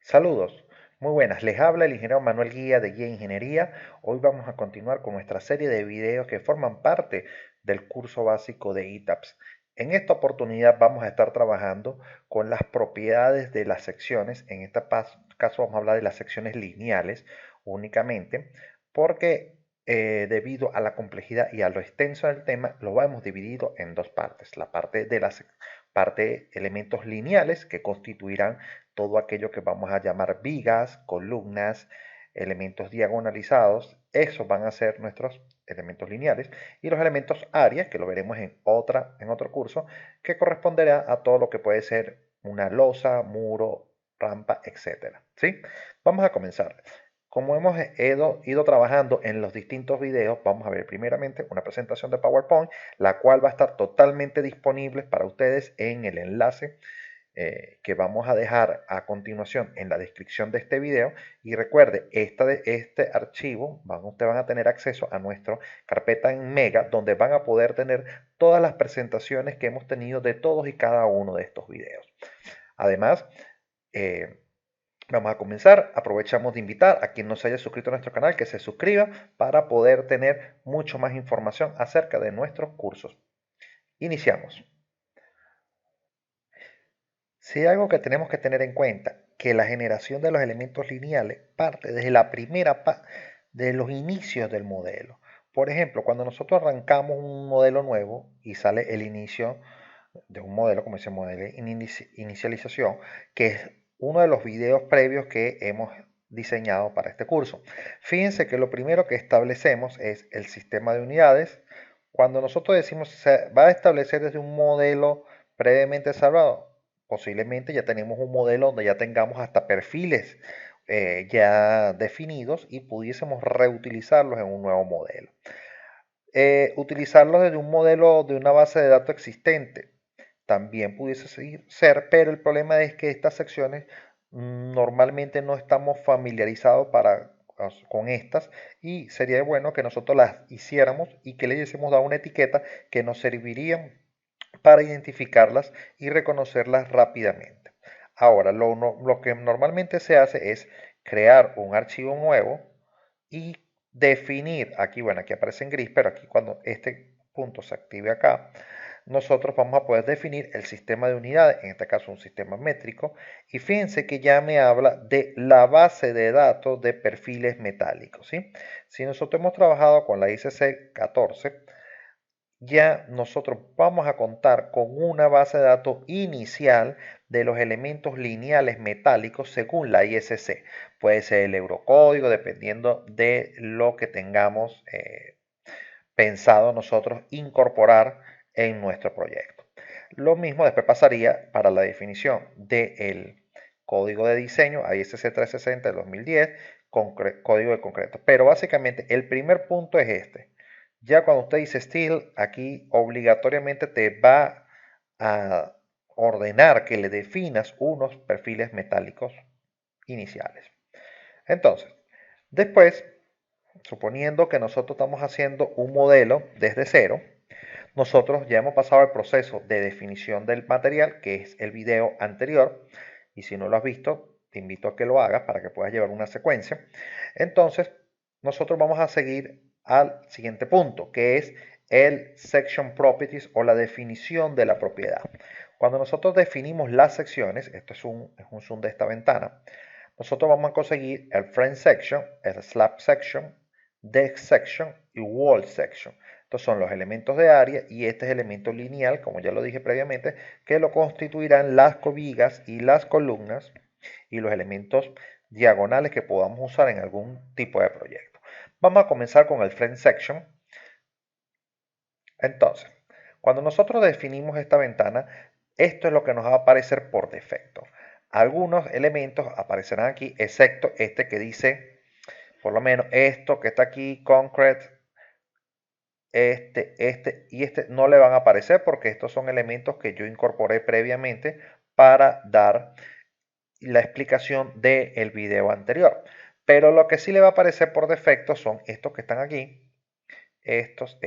Saludos, muy buenas. Les habla el ingeniero Manuel Guía de Guía Ingeniería. Hoy vamos a continuar con nuestra serie de videos que forman parte del curso básico de ETABS. En esta oportunidad vamos a estar trabajando con las propiedades de las secciones. En este caso vamos a hablar de las secciones lineales únicamente, porque debido a la complejidad y a lo extenso del tema, lo hemos dividido en dos partes. La parte de las parte elementos lineales que constituirán todo aquello que vamos a llamar vigas, columnas, elementos diagonalizados, esos van a ser nuestros elementos lineales, y los elementos áreas, que lo veremos en otro curso, que corresponderá a todo lo que puede ser una losa, muro, rampa, etcétera. ¿Sí? Vamos a comenzar. Como hemos ido trabajando en los distintos videos, vamos a ver primeramente una presentación de PowerPoint, la cual va a estar totalmente disponible para ustedes en el enlace que vamos a dejar a continuación en la descripción de este video. Y recuerde, este archivo, ustedes van a tener acceso a nuestra carpeta en Mega, donde van a poder tener todas las presentaciones que hemos tenido de todos y cada uno de estos videos. Además, eh, vamos a comenzar. Aprovechamos de invitar a quien no se haya suscrito a nuestro canal que se suscriba para poder tener mucho más información acerca de nuestros cursos. Iniciamos. Si hay algo que tenemos que tener en cuenta, que la generación de los elementos lineales parte desde de los inicios del modelo. Por ejemplo, cuando nosotros arrancamos un modelo nuevo y sale el inicio de un modelo, como se modelo inicialización, que es uno de los videos previos que hemos diseñado para este curso. Fíjense que lo primero que establecemos es el sistema de unidades. Cuando nosotros decimos se va a establecer desde un modelo previamente salvado, posiblemente ya tenemos un modelo donde ya tengamos hasta perfiles ya definidos y pudiésemos reutilizarlos en un nuevo modelo. Utilizarlos desde un modelo de una base de datos existente también pudiese ser, pero el problema es que estas secciones normalmente no estamos familiarizados con estas, y sería bueno que nosotros las hiciéramos y que le hubiésemos dado una etiqueta que nos serviría para identificarlas y reconocerlas rápidamente. Ahora, lo que normalmente se hace es crear un archivo nuevo y definir, aquí, bueno, aquí aparece en gris, pero aquí cuando este punto se active acá, nosotros vamos a poder definir el sistema de unidades, en este caso un sistema métrico, y fíjense que ya me habla de la base de datos de perfiles metálicos, ¿sí? Si nosotros hemos trabajado con la ICC 14, ya nosotros vamos a contar con una base de datos inicial de los elementos lineales metálicos según la ISC. Puede ser el eurocódigo, dependiendo de lo que tengamos pensado nosotros incorporar en nuestro proyecto. Lo mismo después pasaría para la definición del código de diseño ISC 360 de 2010 con código de concreto. Pero básicamente el primer punto es este. Ya cuando usted dice steel, aquí obligatoriamente te va a ordenar que le definas unos perfiles metálicos iniciales. Entonces, después, suponiendo que nosotros estamos haciendo un modelo desde cero, nosotros ya hemos pasado el proceso de definición del material, que es el video anterior, y si no lo has visto, te invito a que lo hagas para que puedas llevar una secuencia. Entonces, nosotros vamos a seguir al siguiente punto, que es el section properties o la definición de la propiedad. Cuando nosotros definimos las secciones, esto es un zoom de esta ventana, nosotros vamos a conseguir el frame section, el slab section, deck section y wall section. Estos son los elementos de área y este es el elemento lineal, como ya lo dije previamente, que lo constituirán las vigas y las columnas y los elementos diagonales que podamos usar en algún tipo de proyecto. Vamos a comenzar con el frame section. Entonces, cuando nosotros definimos esta ventana, esto es lo que nos va a aparecer por defecto. Algunos elementos aparecerán aquí, excepto este que dice, por lo menos esto que está aquí, concrete, este y este no le van a aparecer porque estos son elementos que yo incorporé previamente para dar la explicación del video anterior. Pero lo que sí le va a aparecer por defecto son estos que están aquí, estos,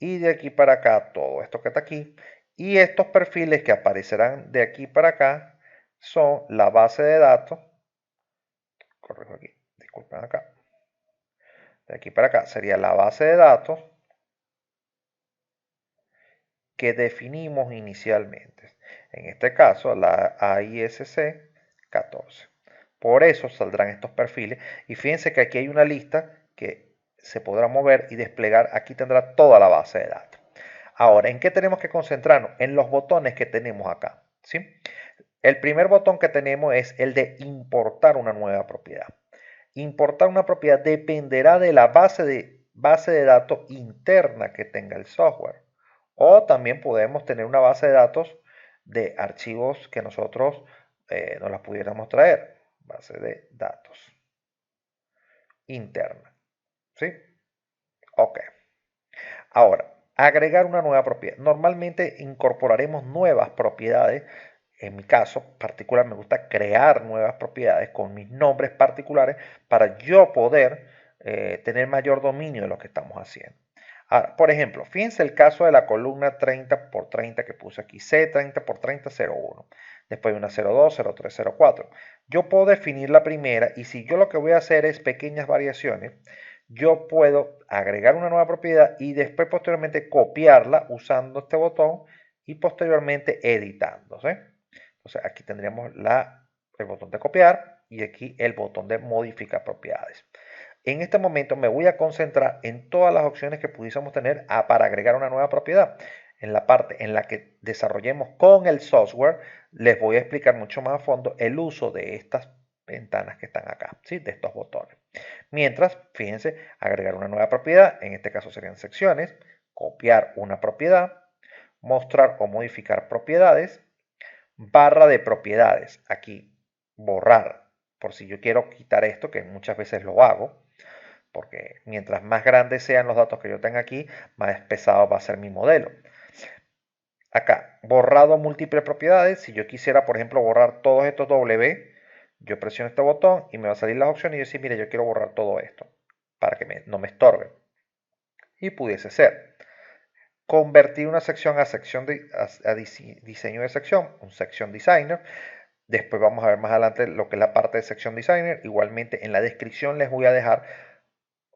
y de aquí para acá todo esto que está aquí. Y estos perfiles que aparecerán de aquí para acá son la base de datos, corrijo aquí, disculpen acá, de aquí para acá sería la base de datos que definimos inicialmente. En este caso, la AISC 14. Por eso saldrán estos perfiles. Y fíjense que aquí hay una lista que se podrá mover y desplegar. Aquí tendrá toda la base de datos. Ahora, ¿en qué tenemos que concentrarnos? En los botones que tenemos acá. ¿Sí? El primer botón que tenemos es el de importar una nueva propiedad. Importar una propiedad dependerá de la base de datos interna que tenga el software. O también podemos tener una base de datos de archivos que nosotros nos las pudiéramos traer. Base de datos interna. ¿Sí? Ok. Ahora, agregar una nueva propiedad. Normalmente incorporaremos nuevas propiedades. En mi caso particular me gusta crear nuevas propiedades con mis nombres particulares para yo poder tener mayor dominio de lo que estamos haciendo. Ahora, por ejemplo, fíjense el caso de la columna 30 por 30 que puse aquí, C30 por 30, 01. Después hay una 02, 03, 04. Yo puedo definir la primera y si yo lo que voy a hacer es pequeñas variaciones, yo puedo agregar una nueva propiedad y después posteriormente copiarla usando este botón y posteriormente editando. ¿Sí? Entonces aquí tendríamos el botón de copiar y aquí el botón de modificar propiedades. En este momento me voy a concentrar en todas las opciones que pudiésemos tener para agregar una nueva propiedad. En la parte en la que desarrollemos con el software, les voy a explicar mucho más a fondo el uso de estas ventanas que están acá, ¿sí? De estos botones. Mientras, fíjense, agregar una nueva propiedad, en este caso serían secciones, copiar una propiedad, mostrar o modificar propiedades, barra de propiedades, aquí borrar, por si yo quiero quitar esto, que muchas veces lo hago, porque mientras más grandes sean los datos que yo tenga aquí, más pesado va a ser mi modelo. Acá, borrado múltiples propiedades, si yo quisiera, por ejemplo, borrar todos estos W, yo presiono este botón y me va a salir las opciones y yo decir, mire, yo quiero borrar todo esto, para que no me estorbe. Y pudiese ser. Convertir una sección a diseño de sección, un section designer. Después vamos a ver más adelante lo que es la parte de section designer. Igualmente en la descripción les voy a dejar,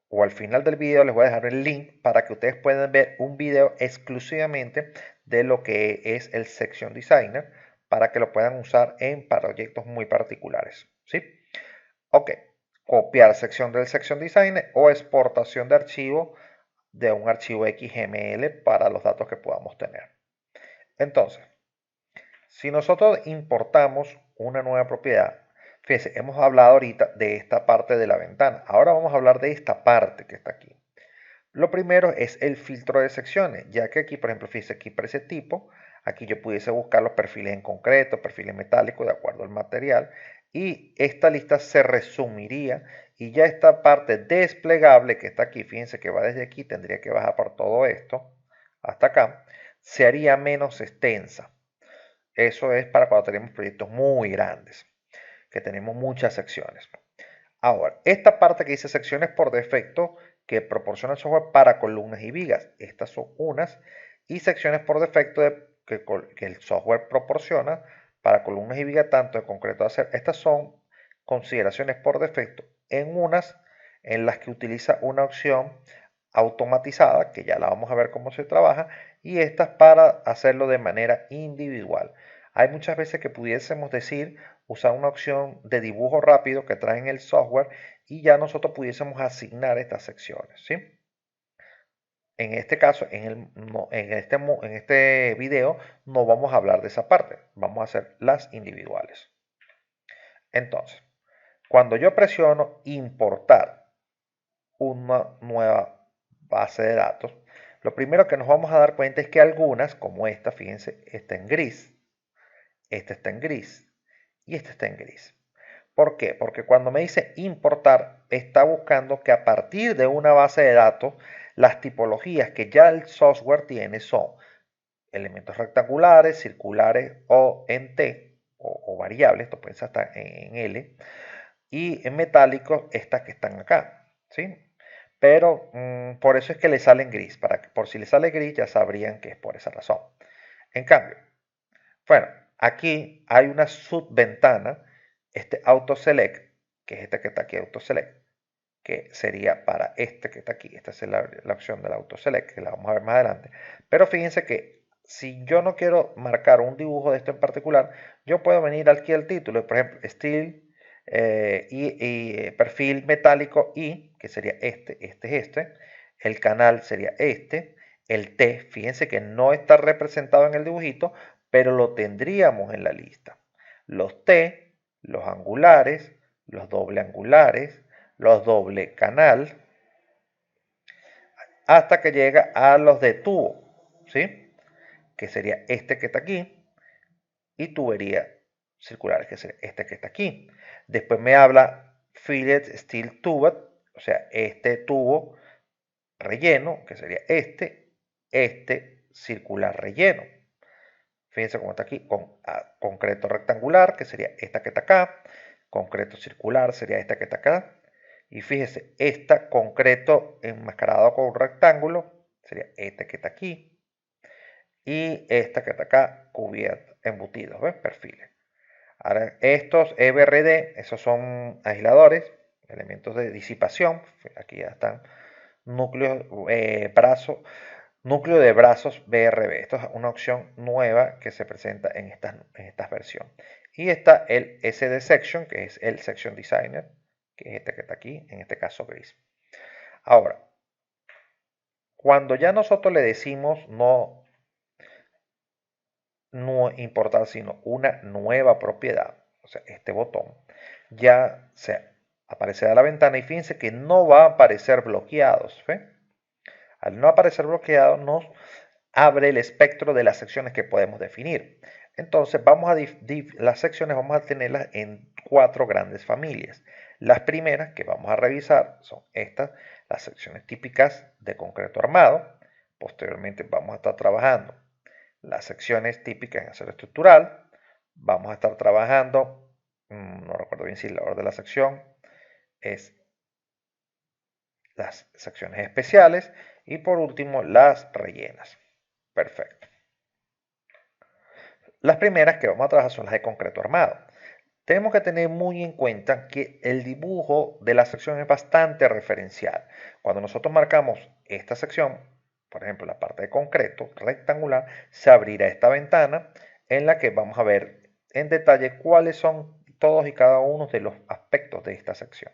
o al final del video les voy a dejar el link para que ustedes puedan ver un video exclusivamente de lo que es el section designer para que lo puedan usar en proyectos muy particulares. ¿Sí? Ok. Copiar sección del section designer o exportación de archivo de un archivo XML para los datos que podamos tener. Entonces, si nosotros importamos una nueva propiedad, fíjense, hemos hablado ahorita de esta parte de la ventana. Ahora vamos a hablar de esta parte que está aquí. Lo primero es el filtro de secciones, ya que aquí, por ejemplo, fíjense, aquí para ese tipo, aquí yo pudiese buscar los perfiles en concreto, perfiles metálicos, de acuerdo al material, y esta lista se resumiría y ya esta parte desplegable que está aquí, fíjense que va desde aquí, tendría que bajar por todo esto hasta acá, se haría menos extensa. Eso es para cuando tenemos proyectos muy grandes, que tenemos muchas secciones. Ahora, esta parte que dice secciones por defecto que proporciona el software para columnas y vigas. Estas son unas. Y secciones por defecto que el software proporciona para columnas y vigas, tanto de concreto de acero. Estas son consideraciones por defecto en unas en las que utiliza una opción automatizada, que ya la vamos a ver cómo se trabaja, y estas para hacerlo de manera individual. Hay muchas veces que pudiésemos decir usar una opción de dibujo rápido que trae en el software y ya nosotros pudiésemos asignar estas secciones, ¿sí? En este caso, en este video, no vamos a hablar de esa parte, vamos a hacer las individuales. Entonces, cuando yo presiono importar una nueva base de datos, lo primero que nos vamos a dar cuenta es que algunas, como esta, fíjense, está en gris, esta está en gris y esta está en gris. ¿Por qué? Porque cuando me dice importar, está buscando que a partir de una base de datos, las tipologías que ya el software tiene son elementos rectangulares, circulares o en T, o variables, esto puede ser hasta en L, y en metálicos estas que están acá, ¿sí? Pero por eso es que le sale en gris, por si le sale gris ya sabrían que es por esa razón. En cambio, bueno, Aquí hay una subventana, este AutoSelect, que es este que está aquí, AutoSelect, que sería para este que está aquí. Esta es la opción del AutoSelect, que la vamos a ver más adelante. Pero fíjense que si yo no quiero marcar un dibujo de esto en particular, yo puedo venir aquí al título, por ejemplo, Steel y perfil metálico I, que sería este. El canal sería este. El T, fíjense que no está representado en el dibujito, pero lo tendríamos en la lista. Los T, los angulares, los doble angulares, los doble canal, hasta que llega a los de tubo, ¿sí? Que sería este que está aquí, y tubería circular, que sería este que está aquí. Después me habla fillet steel tube, o sea, este tubo relleno, que sería este circular relleno. Fíjense cómo está aquí, con concreto rectangular, que sería esta que está acá, concreto circular sería esta que está acá, y fíjese, esta concreto enmascarado con un rectángulo sería este que está aquí, y esta que está acá cubierta, embutidos, ¿ves? Perfiles. Ahora, estos EBRD, esos son aisladores, elementos de disipación, aquí ya están, núcleos, núcleo de brazos BRB. Esto es una opción nueva que se presenta en esta versión. Y está el SD Section, que es el Section Designer, que es este que está aquí, en este caso gris. Ahora, cuando ya nosotros le decimos no importar, sino una nueva propiedad, o sea, este botón, ya se aparecerá la ventana y fíjense que no va a aparecer bloqueados. ¿Ve? Al no aparecer bloqueado nos abre el espectro de las secciones que podemos definir. Entonces las secciones vamos a tenerlas en 4 grandes familias. Las primeras que vamos a revisar son estas, las secciones típicas de concreto armado. Posteriormente vamos a estar trabajando las secciones típicas en acero estructural. Vamos a estar trabajando, no recuerdo bien si el orden de la sección es las secciones especiales y por último las rellenas. Perfecto. Las primeras que vamos a trabajar son las de concreto armado. Tenemos que tener muy en cuenta que el dibujo de la sección es bastante referencial. Cuando nosotros marcamos esta sección, por ejemplo la parte de concreto rectangular, se abrirá esta ventana en la que vamos a ver en detalle cuáles son todos y cada uno de los aspectos de esta sección.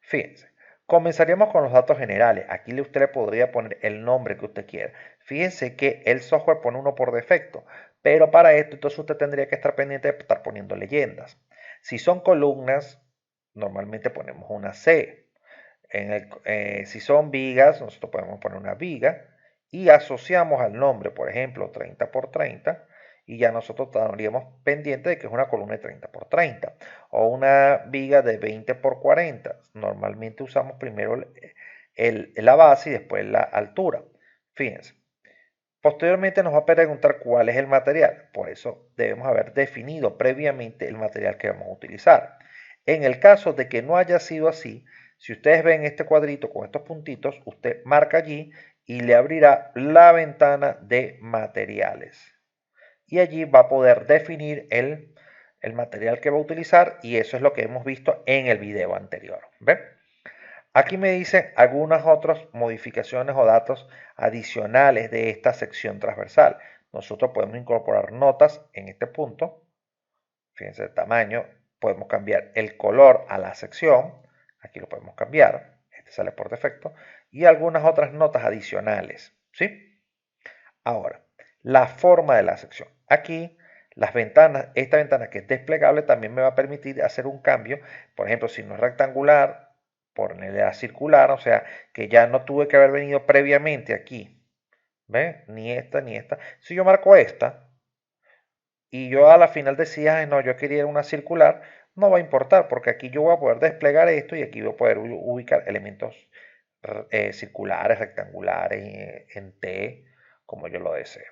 Fíjense, comenzaríamos con los datos generales. Aquí usted le podría poner el nombre que usted quiera. Fíjense que el software pone uno por defecto, pero para esto entonces usted tendría que estar pendiente de estar poniendo leyendas. Si son columnas, normalmente ponemos una C. Si son vigas, nosotros podemos poner una viga y asociamos al nombre, por ejemplo, 30 por 30, y ya nosotros estaríamos pendientes de que es una columna de 30 por 30 o una viga de 20 por 40. Normalmente usamos primero la base y después la altura. Fíjense. Posteriormente nos va a preguntar cuál es el material. Por eso debemos haber definido previamente el material que vamos a utilizar. En el caso de que no haya sido así, si ustedes ven este cuadrito con estos puntitos, usted marca allí y le abrirá la ventana de materiales. Y allí va a poder definir el material que va a utilizar y eso es lo que hemos visto en el video anterior. ¿Ven? Aquí me dicen algunas otras modificaciones o datos adicionales de esta sección transversal. Nosotros podemos incorporar notas en este punto. Fíjense el tamaño. Podemos cambiar el color a la sección. Aquí lo podemos cambiar. Este sale por defecto. Y algunas otras notas adicionales. ¿Sí? Ahora, la forma de la sección. Aquí las ventanas, esta ventana que es desplegable también me va a permitir hacer un cambio. Por ejemplo, si no es rectangular, ponerle a circular, o sea que ya no tuve que haber venido previamente aquí. ¿Ven? Ni esta ni esta. Si yo marco esta y yo a la final decía, no, yo quería una circular, no va a importar porque aquí yo voy a poder desplegar esto y aquí voy a poder ubicar elementos circulares, rectangulares, en T, como yo lo deseo.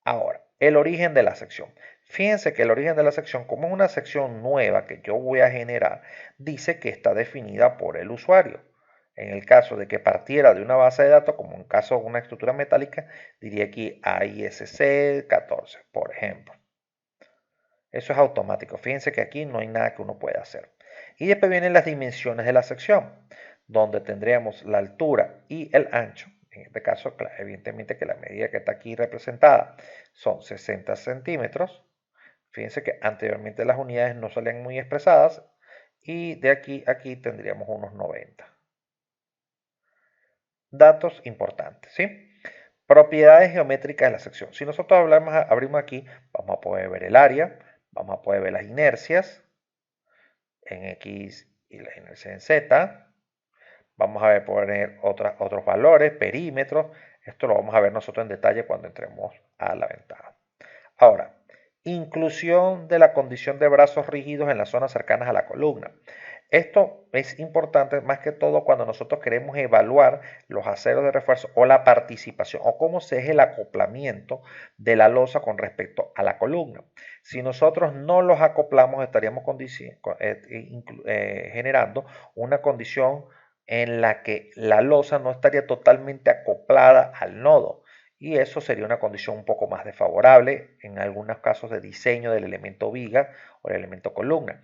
Ahora, el origen de la sección. Fíjense que el origen de la sección, como es una sección nueva que yo voy a generar, dice que está definida por el usuario. En el caso de que partiera de una base de datos, como en caso de una estructura metálica, diría aquí AISC 14, por ejemplo. Eso es automático. Fíjense que aquí no hay nada que uno pueda hacer. Y después vienen las dimensiones de la sección, donde tendríamos la altura y el ancho. En este caso, evidentemente que la medida que está aquí representada son 60 centímetros. Fíjense que anteriormente las unidades no salían muy expresadas y de aquí a aquí tendríamos unos 90. Datos importantes, ¿sí? Propiedades geométricas de la sección. Si nosotros abrimos aquí, vamos a poder ver el área, vamos a poder ver las inercias en X y las inercias en Z. Vamos a poner otros valores, perímetros. Esto lo vamos a ver nosotros en detalle cuando entremos a la ventana. Ahora, inclusión de la condición de brazos rígidos en las zonas cercanas a la columna. Esto es importante más que todo cuando nosotros queremos evaluar los aceros de refuerzo o la participación o cómo se es el acoplamiento de la losa con respecto a la columna. Si nosotros no los acoplamos, estaríamos generando una condición en la que la losa no estaría totalmente acoplada al nodo. Y eso sería una condición un poco más desfavorable en algunos casos de diseño del elemento viga o el elemento columna.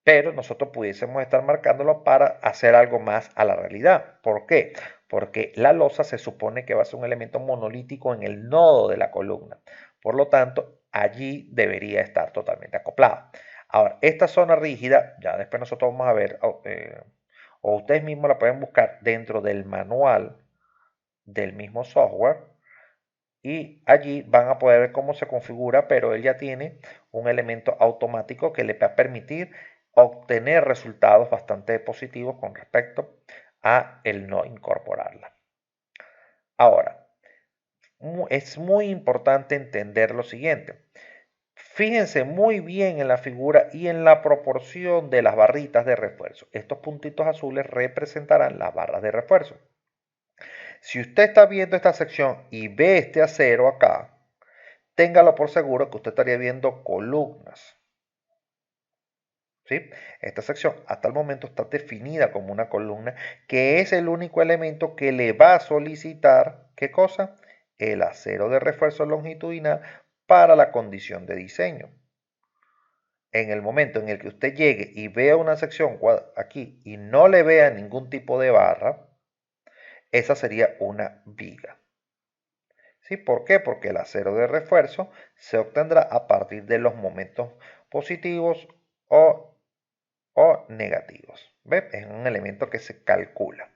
Pero nosotros pudiésemos estar marcándolo para hacer algo más a la realidad. ¿Por qué? Porque la losa se supone que va a ser un elemento monolítico en el nodo de la columna. Por lo tanto, allí debería estar totalmente acoplado. Ahora, esta zona rígida, ya después nosotros vamos a ver, o ustedes mismos la pueden buscar dentro del manual del mismo software y allí van a poder ver cómo se configura, pero él ya tiene un elemento automático que le va a permitir obtener resultados bastante positivos con respecto a el no incorporarla. Ahora, es muy importante entender lo siguiente. Fíjense muy bien en la figura y en la proporción de las barritas de refuerzo. Estos puntitos azules representarán las barras de refuerzo. Si usted está viendo esta sección y ve este acero acá, téngalo por seguro que usted estaría viendo columnas. ¿Sí? Esta sección hasta el momento está definida como una columna, que es el único elemento que le va a solicitar, ¿qué cosa? El acero de refuerzo longitudinal para la condición de diseño. En el momento en el que usted llegue y vea una sección aquí y no le vea ningún tipo de barra, esa sería una viga. ¿Sí? ¿Por qué? Porque el acero de refuerzo se obtendrá a partir de los momentos positivos o negativos. ¿Ve? Es un elemento que se calcula.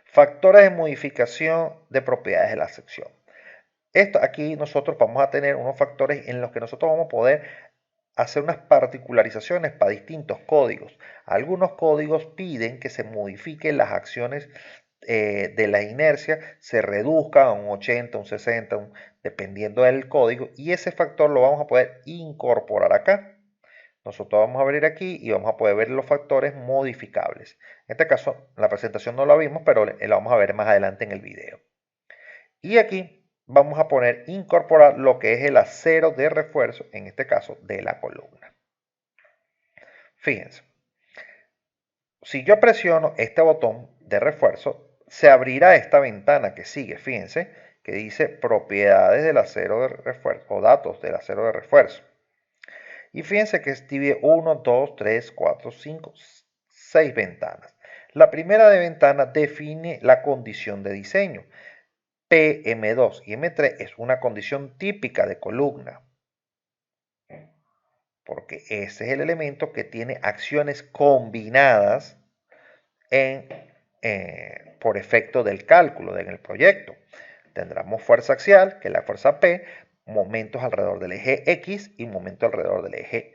Factores de modificación de propiedades de la sección. Esto aquí nosotros vamos a tener unos factores en los que nosotros vamos a poder hacer unas particularizaciones para distintos códigos. Algunos códigos piden que se modifiquen las acciones de la inercia, se reduzca a un 80, un 60, dependiendo del código, y ese factor lo vamos a poder incorporar acá. Nosotros vamos a venir aquí y vamos a poder ver los factores modificables. En este caso, la presentación no la vimos, pero la vamos a ver más adelante en el video. Y aquí vamos a incorporar lo que es el acero de refuerzo, en este caso de la columna. Fíjense, si yo presiono este botón de refuerzo, se abrirá esta ventana que sigue, fíjense, que dice propiedades del acero de refuerzo o datos del acero de refuerzo. Y fíjense que divide 1, 2, 3, 4, 5, 6 ventanas. La primera de ventana define la condición de diseño. P, M2 y M3 es una condición típica de columna, porque ese es el elemento que tiene acciones combinadas por efecto del cálculo en el proyecto. Tendremos fuerza axial, que es la fuerza P, momentos alrededor del eje X y momentos alrededor del eje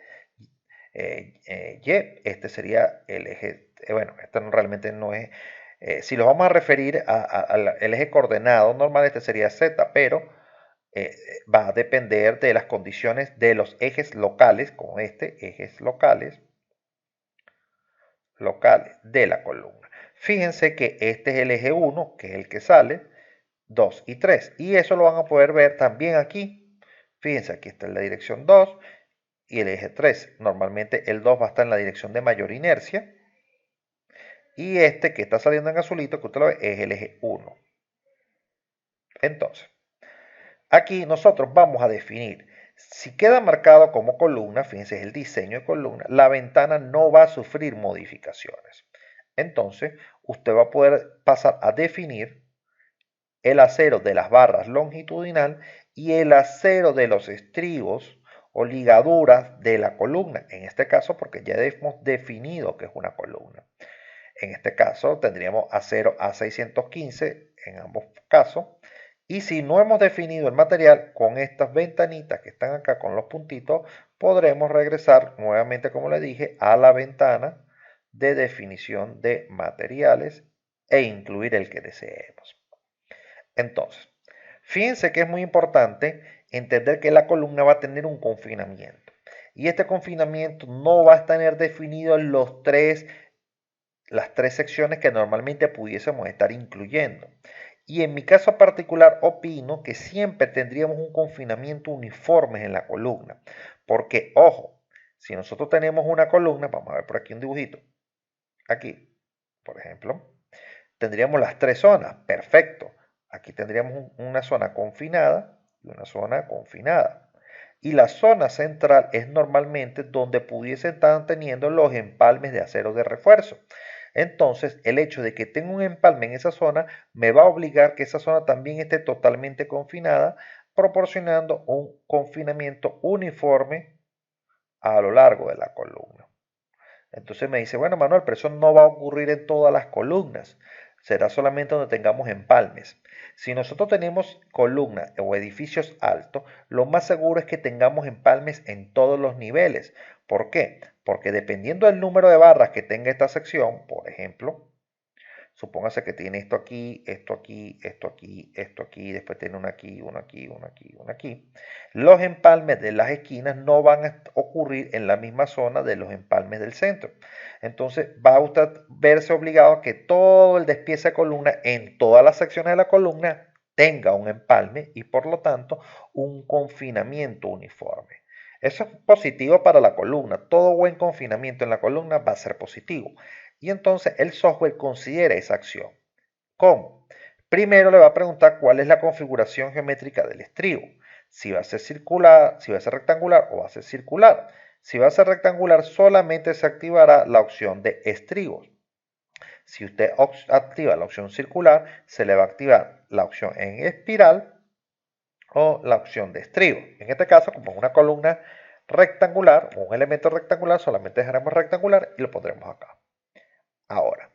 Y. Este sería el eje, bueno, esto realmente no es, si lo vamos a referir al eje coordenado normal, este sería Z, pero va a depender de las condiciones de los ejes locales, como ejes locales de la columna. Fíjense que este es el eje 1, que es el que sale, 2 y 3. Y eso lo van a poder ver también aquí. Fíjense, aquí está en la dirección 2 y el eje 3. Normalmente el 2 va a estar en la dirección de mayor inercia y este que está saliendo en azulito, que usted lo ve, es el eje 1. Entonces, aquí nosotros vamos a definir, si queda marcado como columna, fíjense, es el diseño de columna, la ventana no va a sufrir modificaciones. Entonces, usted va a poder pasar a definir el acero de las barras longitudinal y el acero de los estribos o ligaduras de la columna. En este caso, porque ya hemos definido que es una columna. En este caso, tendríamos acero A615 en ambos casos. Y si no hemos definido el material, con estas ventanitas que están acá con los puntitos, podremos regresar nuevamente, como le dije, a la ventana de definición de materiales e incluir el que deseemos. Entonces, fíjense que es muy importante entender que la columna va a tener un confinamiento. Y este confinamiento no va a estar definido en las tres secciones que normalmente pudiésemos estar incluyendo. Y en mi caso particular opino que siempre tendríamos un confinamiento uniforme en la columna. Porque, ojo, si nosotros tenemos una columna, vamos a ver por aquí un dibujito. Aquí, por ejemplo, tendríamos las tres zonas. Perfecto. Aquí tendríamos una zona confinada y una zona confinada. Y la zona central es normalmente donde pudiesen estar teniendo los empalmes de acero de refuerzo. Entonces, el hecho de que tenga un empalme en esa zona me va a obligar que esa zona también esté totalmente confinada, proporcionando un confinamiento uniforme a lo largo de la columna. Entonces me dice, bueno, Manuel, pero eso no va a ocurrir en todas las columnas. Será solamente donde tengamos empalmes. Si nosotros tenemos columnas o edificios altos, lo más seguro es que tengamos empalmes en todos los niveles. ¿Por qué? Porque dependiendo del número de barras que tenga esta sección, por ejemplo, supóngase que tiene esto aquí, esto aquí, esto aquí, esto aquí, después tiene uno aquí, uno aquí, uno aquí, uno aquí. Los empalmes de las esquinas no van a ocurrir en la misma zona de los empalmes del centro. Entonces va a usted verse obligado a que todo el despiece de columna en todas las secciones de la columna tenga un empalme y por lo tanto un confinamiento uniforme. Eso es positivo para la columna. Todo buen confinamiento en la columna va a ser positivo. Y entonces el software considera esa acción. ¿Cómo? Primero le va a preguntar cuál es la configuración geométrica del estribo. Si va a ser circular, si va a ser rectangular o va a ser circular. Si va a ser rectangular, solamente se activará la opción de estribos. Si usted activa la opción circular, se le va a activar la opción en espiral o la opción de estribo. En este caso, como es una columna rectangular o un elemento rectangular, solamente dejaremos rectangular y lo pondremos acá. Ahora,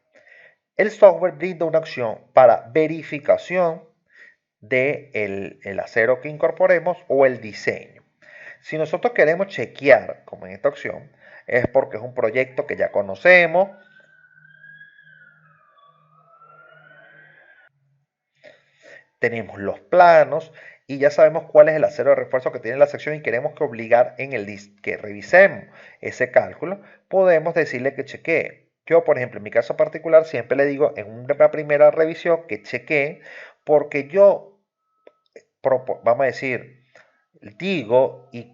el software brinda una opción para verificación del acero que incorporemos o el diseño. Si nosotros queremos chequear, como en esta opción, es porque es un proyecto que ya conocemos, tenemos los planos y ya sabemos cuál es el acero de refuerzo que tiene la sección y queremos que obligar en que revisemos ese cálculo, podemos decirle que chequee. Yo, por ejemplo, en mi caso particular, siempre le digo en una primera revisión que chequee porque yo, vamos a decir, digo y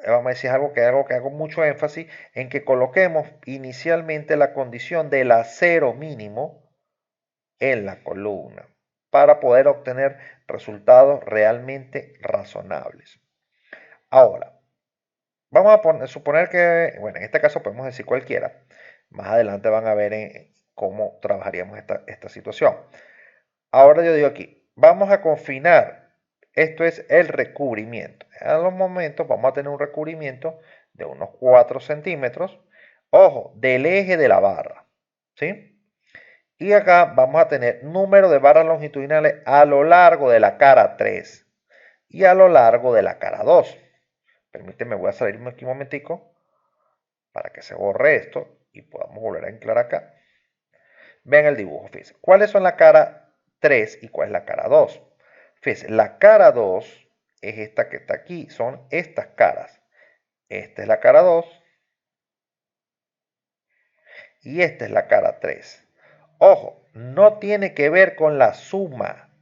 vamos a decir algo que hago mucho énfasis en que coloquemos inicialmente la condición del acero mínimo en la columna para poder obtener resultados realmente razonables. Ahora, vamos a suponer que, bueno, en este caso podemos decir cualquiera. Más adelante van a ver cómo trabajaríamos esta situación. Ahora yo digo aquí, vamos a confinar. Esto es el recubrimiento. En los momentos vamos a tener un recubrimiento de unos 4 centímetros. Ojo, del eje de la barra. ¿Sí? Y acá vamos a tener número de barras longitudinales a lo largo de la cara 3 y a lo largo de la cara 2. Permíteme, voy a salirme aquí un momentico para que se borre esto y podamos volver a anclar acá. Vean el dibujo, fíjense. ¿Cuáles son la cara 3 y cuál es la cara 2? Fíjense, la cara 2 es esta que está aquí, son estas caras. Esta es la cara 2 y esta es la cara 3. Ojo, no tiene que ver con la suma,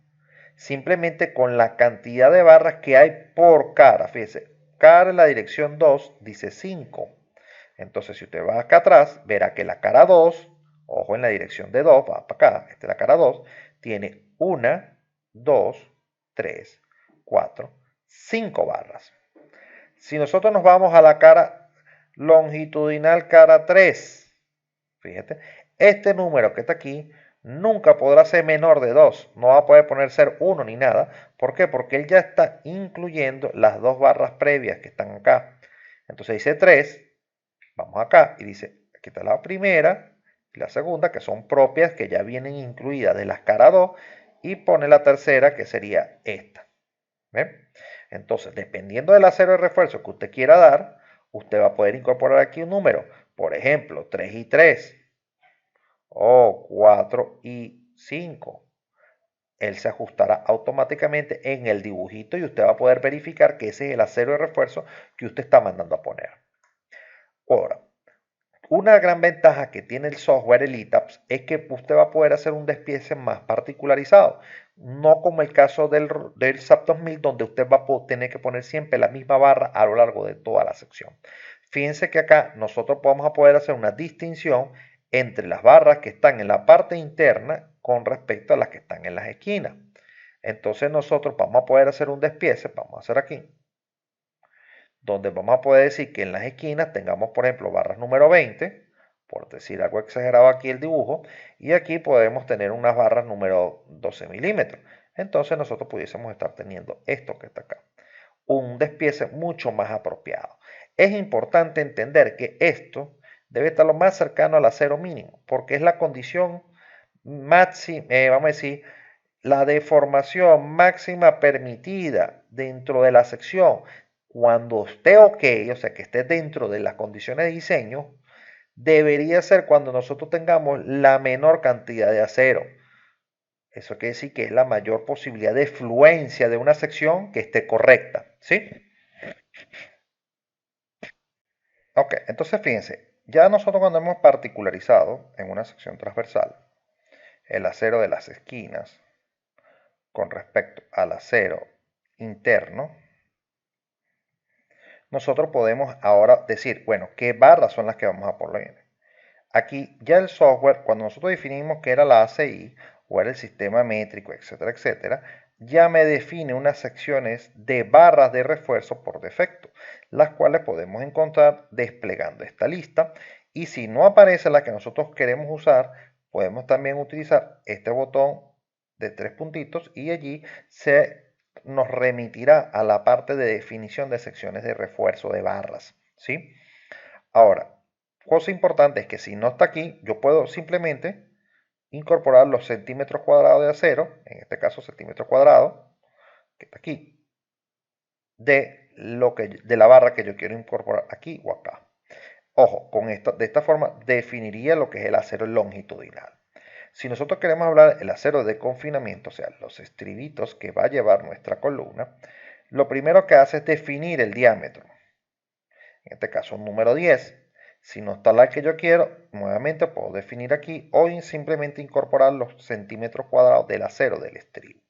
simplemente con la cantidad de barras que hay por cara. Fíjense, cara en la dirección 2 dice 5. Entonces, si usted va acá atrás, verá que la cara 2 ojo, en la dirección de 2, va para acá, esta es la cara 2, tiene 1, 2, 3, 4, 5 barras. Si nosotros nos vamos a la cara longitudinal, cara 3, fíjate, este número que está aquí nunca podrá ser menor de 2, no va a poder poner ser 1 ni nada. ¿Por qué? Porque él ya está incluyendo las dos barras previas que están acá. Entonces dice 3, vamos acá y dice, aquí está la primera y la segunda, que son propias, que ya vienen incluidas de las caras 2, y pone la tercera, que sería esta. ¿Ven? Entonces, dependiendo del acero de refuerzo que usted quiera dar, usted va a poder incorporar aquí un número. Por ejemplo, 3 y 3 o 4 y 5. Él se ajustará automáticamente en el dibujito y usted va a poder verificar que ese es el acero de refuerzo que usted está mandando a poner. Ahora, una gran ventaja que tiene el software, el ETABS, es que usted va a poder hacer un despiece más particularizado. No como el caso del SAP 2000, donde usted va a tener que poner siempre la misma barra a lo largo de toda la sección. Fíjense que acá nosotros vamos a poder hacer una distinción entre las barras que están en la parte interna con respecto a las que están en las esquinas. Entonces nosotros vamos a poder hacer un despiece, vamos a hacer aquí, donde vamos a poder decir que en las esquinas tengamos, por ejemplo, barras número 20, por decir algo exagerado aquí el dibujo, y aquí podemos tener unas barras número 12 milímetros. Entonces nosotros pudiésemos estar teniendo esto que está acá, un despiece mucho más apropiado. Es importante entender que esto debe estar lo más cercano al acero mínimo, porque es la condición máxima, vamos a decir, la deformación máxima permitida dentro de la sección. Cuando esté ok, o sea que esté dentro de las condiciones de diseño, debería ser cuando nosotros tengamos la menor cantidad de acero. Eso quiere decir que es la mayor posibilidad de fluencia de una sección que esté correcta, ¿sí? Ok, entonces fíjense, ya nosotros cuando hemos particularizado en una sección transversal el acero de las esquinas con respecto al acero interno, nosotros podemos ahora decir, bueno, ¿qué barras son las que vamos a poner? Aquí ya el software, cuando nosotros definimos que era la ACI o era el sistema métrico, etcétera, etcétera, ya me define unas secciones de barras de refuerzo por defecto, las cuales podemos encontrar desplegando esta lista. Y si no aparece la que nosotros queremos usar, podemos también utilizar este botón de tres puntitos y allí se nos remitirá a la parte de definición de secciones de refuerzo de barras, ¿sí? Ahora, cosa importante es que si no está aquí, yo puedo simplemente incorporar los centímetros cuadrados de acero, en este caso centímetros cuadrados, que está aquí, de la barra que yo quiero incorporar aquí o acá. Ojo, de esta forma definiría lo que es el acero longitudinal. Si nosotros queremos hablar del acero de confinamiento, o sea, los estribitos que va a llevar nuestra columna, lo primero que hace es definir el diámetro. En este caso, un número 10. Si no está la que yo quiero, nuevamente puedo definir aquí o simplemente incorporar los centímetros cuadrados del acero del estribo.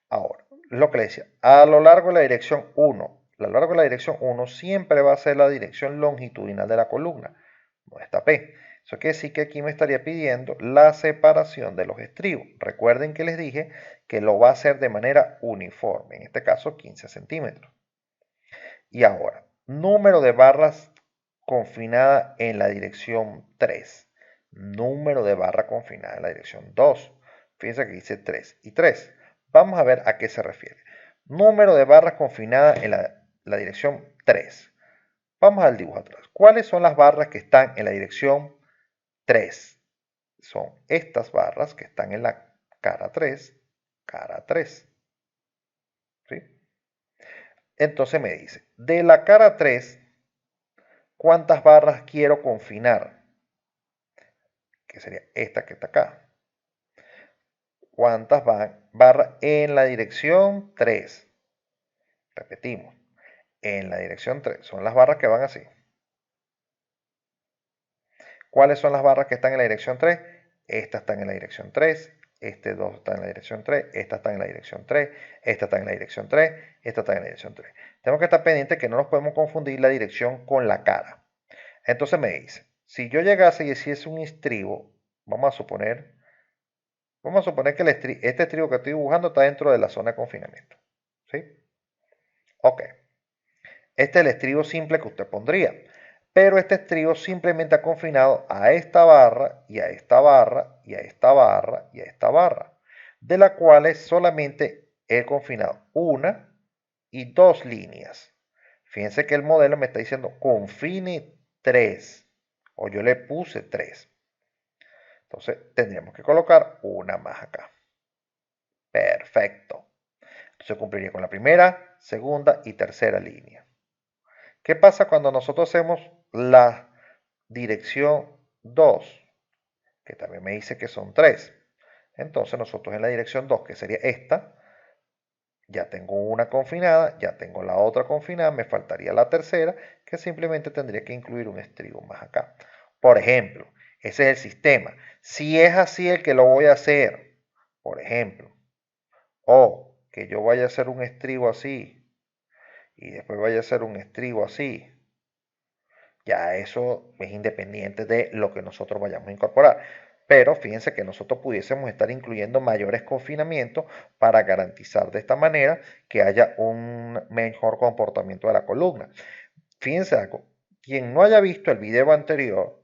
Ahora, lo que le decía, a lo largo de la dirección 1, a lo largo de la dirección 1 siempre va a ser la dirección longitudinal de la columna, no está P. Eso quiere decir que aquí me estaría pidiendo la separación de los estribos. Recuerden que les dije que lo va a hacer de manera uniforme, en este caso 15 centímetros. Y ahora, número de barras confinada en la dirección 3. Número de barra confinada en la dirección 2. Fíjense que dice 3 y 3. Vamos a ver a qué se refiere. Número de barras confinada en la dirección 3. Vamos al dibujo atrás. ¿Cuáles son las barras que están en la dirección 3? Son estas barras que están en la cara 3, cara 3. ¿Sí? Entonces me dice, de la cara 3, ¿cuántas barras quiero confinar? Que sería esta que está acá. ¿Cuántas barras en la dirección 3? Repetimos, en la dirección 3. Son las barras que van así. ¿Cuáles son las barras que están en la dirección 3? Estas están en la dirección 3. Este 2 está en la dirección 3. Esta está en la dirección 3. Esta está en la dirección 3. Esta está en la dirección 3. Tenemos que estar pendientes que no nos podemos confundir la dirección con la cara. Entonces me dice, si yo llegase y hiciese un estribo Vamos a suponer que este estribo que estoy dibujando está dentro de la zona de confinamiento. ¿Sí? Ok. Este es el estribo simple que usted pondría. Pero este estribo simplemente ha confinado a esta barra y a esta barra y a esta barra y a esta barra, de la cual solamente he confinado una y dos líneas. Fíjense que el modelo me está diciendo confine 3, o yo le puse 3. Entonces tendríamos que colocar una más acá. Perfecto. Entonces cumpliría con la primera, segunda y tercera línea. ¿Qué pasa cuando nosotros hacemos la dirección 2? Que también me dice que son 3. Entonces nosotros en la dirección 2, que sería esta, ya tengo una confinada, ya tengo la otra confinada, me faltaría la tercera, que simplemente tendría que incluir un estribo más acá. Por ejemplo, ese es el sistema. Si es así el que lo voy a hacer, por ejemplo, o que yo vaya a hacer un estribo así, y después vaya a hacer un estribo así, ya eso es independiente de lo que nosotros vayamos a incorporar. Pero fíjense que nosotros pudiésemos estar incluyendo mayores confinamientos para garantizar de esta manera que haya un mejor comportamiento de la columna. Fíjense algo, quien no haya visto el video anterior,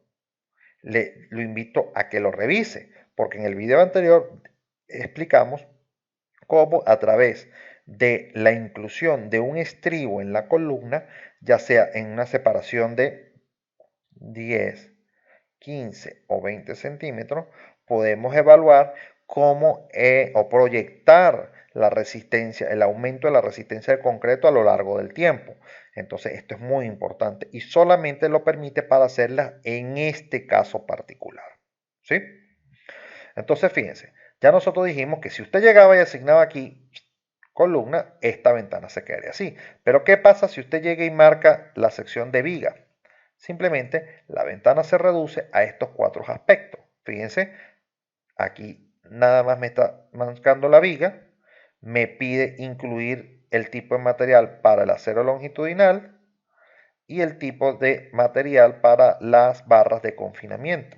lo invito a que lo revise, porque en el video anterior explicamos cómo a través de la inclusión de un estribo en la columna, ya sea en una separación de 10, 15 o 20 centímetros, podemos evaluar cómo o proyectar la resistencia, el aumento de la resistencia del concreto a lo largo del tiempo. Entonces, esto es muy importante y solamente lo permite para hacerla en este caso particular. ¿Sí? Entonces, fíjense, ya nosotros dijimos que si usted llegaba y asignaba aquí columna, esta ventana se quedaría así. Pero, ¿qué pasa si usted llega y marca la sección de viga? Simplemente la ventana se reduce a estos cuatro aspectos. Fíjense, aquí nada más me está marcando la viga, me pide incluir el tipo de material para el acero longitudinal y el tipo de material para las barras de confinamiento.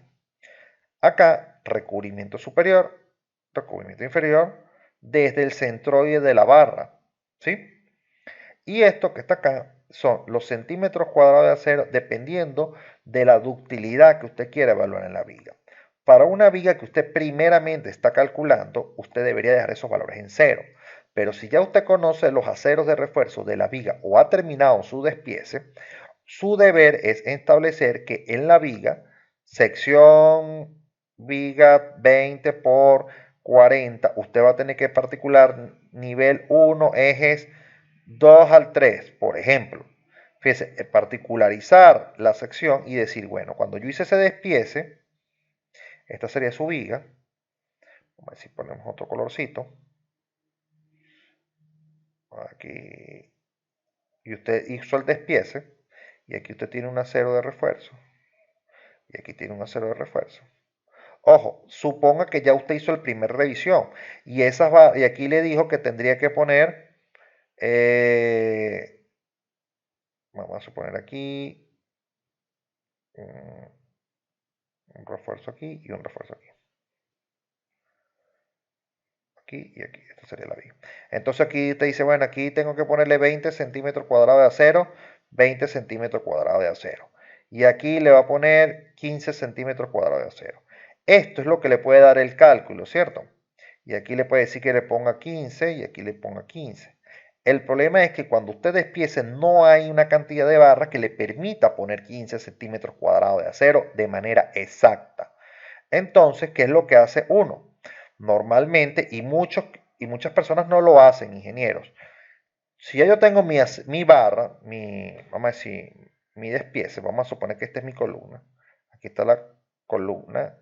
Acá, recubrimiento superior, recubrimiento inferior, desde el centroide de la barra, ¿sí? Y esto que está acá son los centímetros cuadrados de acero dependiendo de la ductilidad que usted quiera evaluar en la viga. Para una viga que usted primeramente está calculando, usted debería dejar esos valores en cero. Pero si ya usted conoce los aceros de refuerzo de la viga o ha terminado su despiece, su deber es establecer que en la viga, sección viga 20 por 40, usted va a tener que particular nivel 1, ejes 2 al 3, por ejemplo. Fíjese, particularizar la sección y decir, bueno, cuando yo hice ese despiece, esta sería su viga. Vamos a ver si ponemos otro colorcito. Aquí. Y usted hizo el despiece. Y aquí usted tiene un acero de refuerzo. Y aquí tiene un acero de refuerzo. Ojo, suponga que ya usted hizo el primer revisión. Y aquí le dijo que tendría que poner. Vamos a suponer aquí. Un refuerzo aquí y un refuerzo aquí. Aquí y aquí. Esta sería la viga. Entonces aquí te dice, bueno, aquí tengo que ponerle 20 centímetros cuadrados de acero, 20 centímetros cuadrados de acero. Y aquí le va a poner 15 centímetros cuadrados de acero. Esto es lo que le puede dar el cálculo, ¿cierto? Y aquí le puede decir que le ponga 15 y aquí le ponga 15. El problema es que cuando usted despiece no hay una cantidad de barras que le permita poner 15 centímetros cuadrados de acero de manera exacta. Entonces, ¿qué es lo que hace uno? Normalmente, y muchas personas no lo hacen, ingenieros. Si ya yo tengo mi barra, vamos a decir, mi despiece, vamos a suponer que esta es mi columna. Aquí está la columna,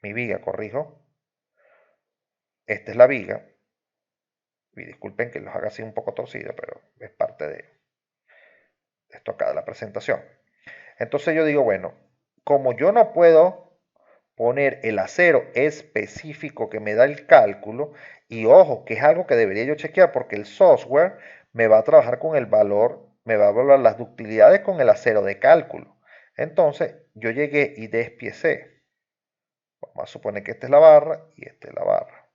mi viga, corrijo. Esta es la viga. Y disculpen que los haga así un poco torcido, pero es parte de esto acá de la presentación. Entonces yo digo, bueno, como yo no puedo poner el acero específico que me da el cálculo, y ojo, que es algo que debería yo chequear porque el software me va a trabajar con el valor, me va a evaluar las ductilidades con el acero de cálculo. Entonces yo llegué y despiecé. vamos a suponer que esta es la barra y esta es la barra.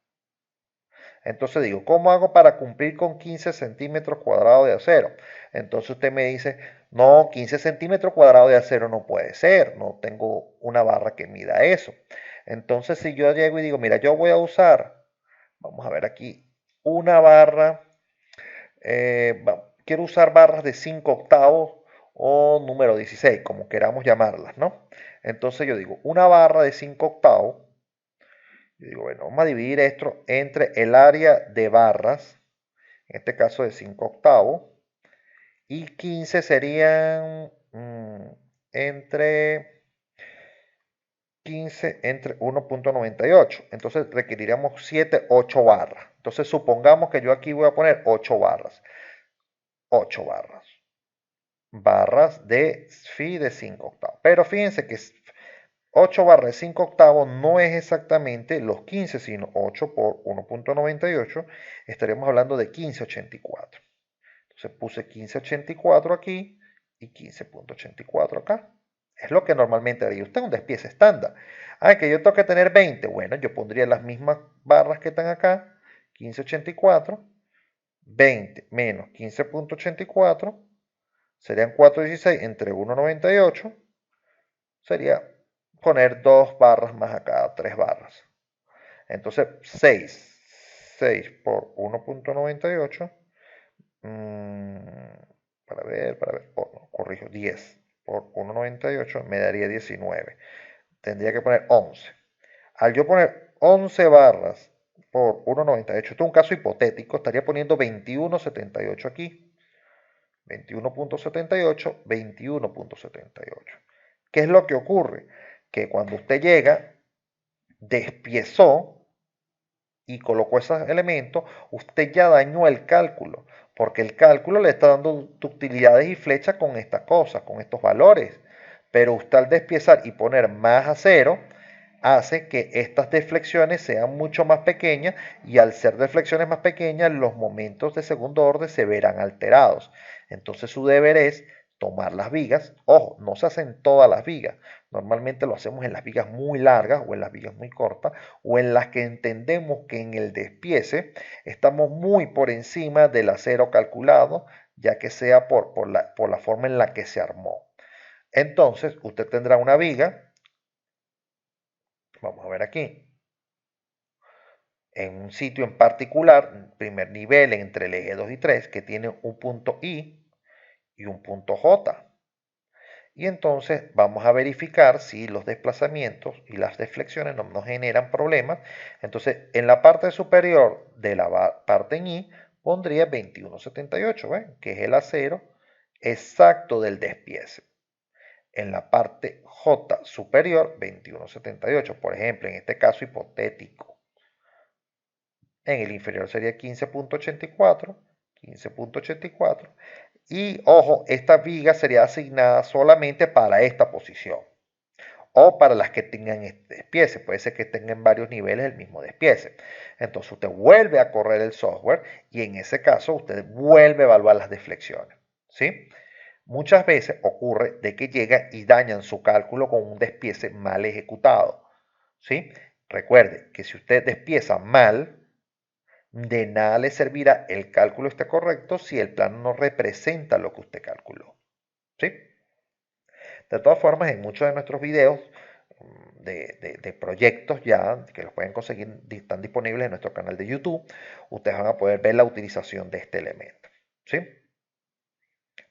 Entonces digo, ¿cómo hago para cumplir con 15 centímetros cuadrados de acero? Entonces usted me dice, no, 15 centímetros cuadrados de acero no puede ser, no tengo una barra que mida eso. Entonces si yo llego y digo, mira, yo voy a usar, vamos a ver aquí, una barra, quiero usar barras de 5 octavos o número 16, como queramos llamarlas, ¿no? Entonces yo digo, una barra de 5 octavos. Yo digo, bueno, vamos a dividir esto entre el área de barras, en este caso de 5 octavos, y 15 serían entre 15 entre 1.98. Entonces requeriríamos 7, 8 barras. Entonces supongamos que yo aquí voy a poner 8 barras. 8 barras. Barras de Fi de 5 octavos. Pero fíjense que 8 barras de 5 octavos no es exactamente los 15, sino 8 por 1.98. Estaríamos hablando de 1584. Entonces puse 1584 aquí y 15.84 acá. Es lo que normalmente haría usted, un despiece estándar. Ah, que yo tengo que tener 20. Bueno, yo pondría las mismas barras que están acá. 1584, 20 menos 15.84, serían 416 entre 1.98. Sería poner 2 barras más acá, 3 barras. Entonces, 6 por 1.98. Para ver, no, corrijo, 10 por 1.98 me daría 19. Tendría que poner 11. Al yo poner 11 barras por 1.98, esto es un caso hipotético, estaría poniendo 21.78 aquí. 21.78, 21.78. ¿Qué es lo que ocurre? Que cuando usted llega, despiezó y colocó esos elementos, usted ya dañó el cálculo, porque el cálculo le está dando utilidades y flechas con estas cosas, con estos valores. Pero usted al despiezar y poner más acero, hace que estas deflexiones sean mucho más pequeñas y al ser deflexiones más pequeñas, los momentos de segundo orden se verán alterados. Entonces su deber es tomar las vigas. Ojo, no se hacen todas las vigas. Normalmente lo hacemos en las vigas muy largas o en las vigas muy cortas o en las que entendemos que en el despiece estamos muy por encima del acero calculado, ya que sea por la forma en la que se armó. Entonces, usted tendrá una viga, vamos a ver aquí, en un sitio en particular, primer nivel entre el eje 2 y 3, que tiene un punto I y un punto J. Y entonces vamos a verificar si los desplazamientos y las deflexiones no nos generan problemas. Entonces, en la parte superior de la parte en I, pondría 2178, ¿ven? Que es el acero exacto del despiece. En la parte J superior, 2178. Por ejemplo, en este caso hipotético. En el inferior sería 15.84, 15.84. Y ojo, esta viga sería asignada solamente para esta posición o para las que tengan este despiece. Puede ser que tengan varios niveles del mismo despiece. Entonces usted vuelve a correr el software y en ese caso usted vuelve a evaluar las deflexiones. ¿Sí? Muchas veces ocurre de que llegan y dañan su cálculo con un despiece mal ejecutado. ¿Sí? Recuerde que si usted despieza mal, de nada le servirá el cálculo esté correcto si el plano no representa lo que usted calculó. ¿Sí? De todas formas, en muchos de nuestros videos de proyectos ya, que los pueden conseguir, están disponibles en nuestro canal de YouTube, ustedes van a poder ver la utilización de este elemento. ¿Sí?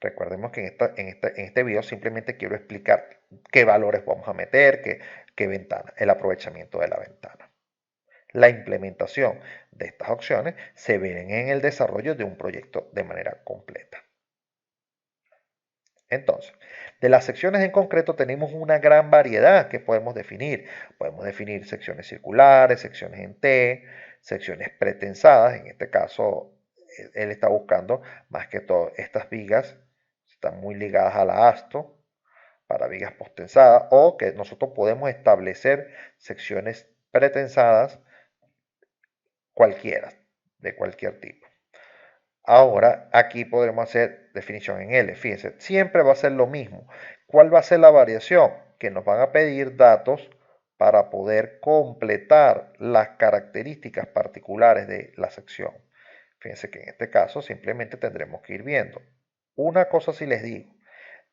Recordemos que en este video simplemente quiero explicar qué valores vamos a meter, qué ventana, el aprovechamiento de la ventana. La implementación de estas opciones se ven en el desarrollo de un proyecto de manera completa. Entonces, de las secciones en concreto tenemos una gran variedad que podemos definir. Podemos definir secciones circulares, secciones en T, secciones pretensadas. En este caso, él está buscando más que todo estas vigas, están muy ligadas a la ASTO, para vigas postensadas, o que nosotros podemos establecer secciones pretensadas cualquiera, de cualquier tipo. Ahora, aquí podremos hacer definición en L. Fíjense, siempre va a ser lo mismo. ¿Cuál va a ser la variación? Que nos van a pedir datos para poder completar las características particulares de la sección. Fíjense que en este caso simplemente tendremos que ir viendo. Una cosa sí les digo,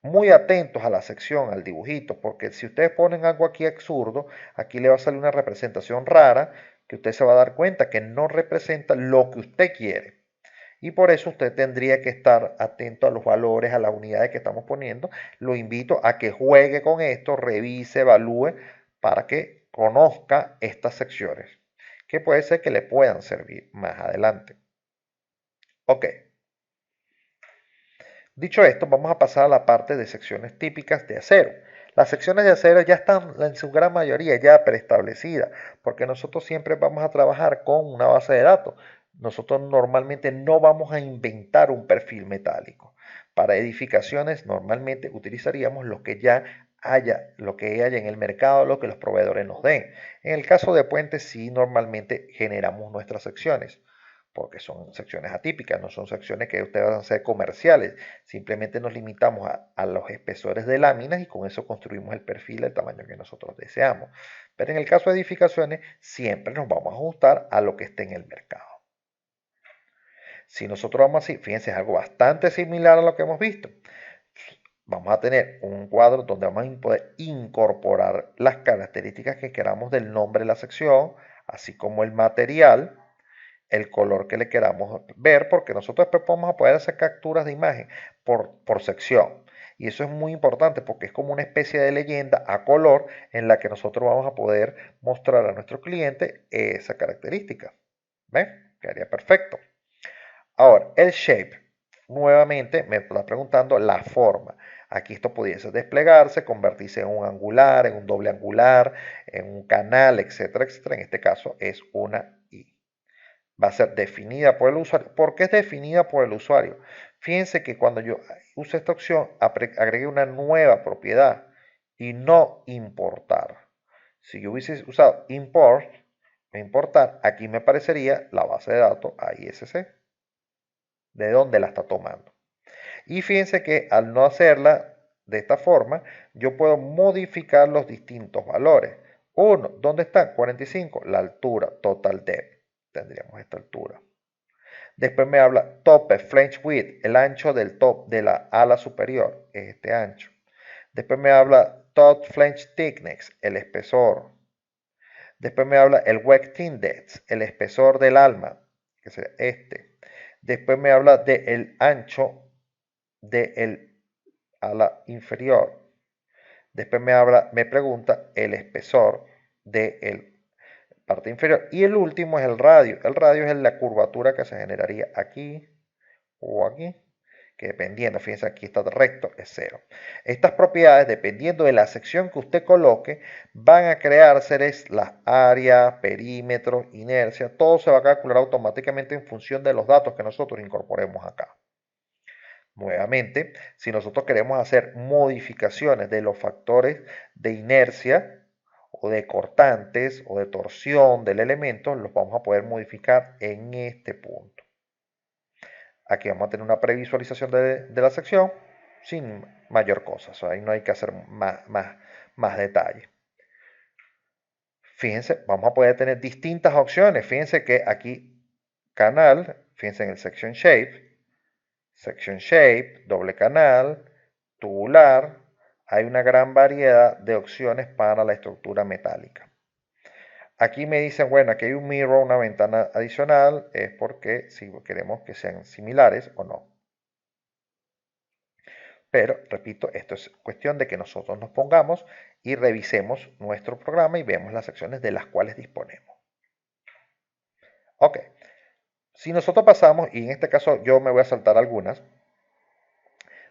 muy atentos a la sección, al dibujito, porque si ustedes ponen algo aquí absurdo, aquí le va a salir una representación rara que usted se va a dar cuenta que no representa lo que usted quiere. Y por eso usted tendría que estar atento a los valores, a las unidades que estamos poniendo. Lo invito a que juegue con esto, revise, evalúe para que conozca estas secciones, que puede ser que le puedan servir más adelante. Ok. Dicho esto, vamos a pasar a la parte de secciones típicas de acero. Las secciones de acero ya están en su gran mayoría ya preestablecidas, porque nosotros siempre vamos a trabajar con una base de datos. Nosotros normalmente no vamos a inventar un perfil metálico. Para edificaciones normalmente utilizaríamos lo que ya haya, lo que haya en el mercado, lo que los proveedores nos den. En el caso de puentes sí normalmente generamos nuestras secciones porque son secciones atípicas, no son secciones que ustedes van a hacer comerciales. Simplemente nos limitamos a los espesores de láminas y con eso construimos el perfil del tamaño que nosotros deseamos. Pero en el caso de edificaciones, siempre nos vamos a ajustar a lo que esté en el mercado. Si nosotros vamos así, fíjense, es algo bastante similar a lo que hemos visto. Vamos a tener un cuadro donde vamos a poder incorporar las características que queramos del nombre de la sección, así como el material, el color que le queramos ver, porque nosotros después vamos a poder hacer capturas de imagen por sección. Y eso es muy importante porque es como una especie de leyenda a color en la que nosotros vamos a poder mostrar a nuestro cliente esa característica. ¿Ven? Quedaría perfecto. Ahora, el shape. Nuevamente me está preguntando la forma. Aquí esto pudiese desplegarse, convertirse en un angular, en un doble angular, en un canal, etcétera, etcétera. En este caso es una I. Va a ser definida por el usuario. ¿Por qué es definida por el usuario? Fíjense que cuando yo use esta opción, agregué una nueva propiedad y no importar. Si yo hubiese usado import o importar, aquí me aparecería la base de datos AISC, de dónde la está tomando. Y fíjense que al no hacerla de esta forma, yo puedo modificar los distintos valores. Uno, ¿dónde están? 45, la altura, total depth. Tendríamos esta altura. Después me habla tope, flange width, el ancho del top de la ala superior, es este ancho. Después me habla top flange thickness, el espesor. Después me habla el wet index, el espesor del alma, que sería este. Después me habla del ancho del ala inferior. Después me pregunta el espesor de la parte inferior. Y el último es el radio. El radio es la curvatura que se generaría aquí o aquí, que dependiendo, fíjense aquí está recto, es 0. Estas propiedades, dependiendo de la sección que usted coloque, van a crear seres las áreas, perímetro, inercia, todo se va a calcular automáticamente en función de los datos que nosotros incorporemos acá. Nuevamente, si nosotros queremos hacer modificaciones de los factores de inercia o de cortantes o de torsión del elemento, los vamos a poder modificar en este punto. Aquí vamos a tener una previsualización de la sección sin mayor cosa. O sea, ahí no hay que hacer más detalle. Fíjense, vamos a poder tener distintas opciones. Fíjense que aquí canal, fíjense en el section shape, doble canal, tubular. Hay una gran variedad de opciones para la estructura metálica. Aquí me dicen, bueno, aquí hay un mirror, una ventana adicional, es porque si queremos que sean similares o no. Pero, repito, esto es cuestión de que nosotros nos pongamos y revisemos nuestro programa y vemos las secciones de las cuales disponemos. Ok, si nosotros pasamos, y en este caso yo me voy a saltar algunas,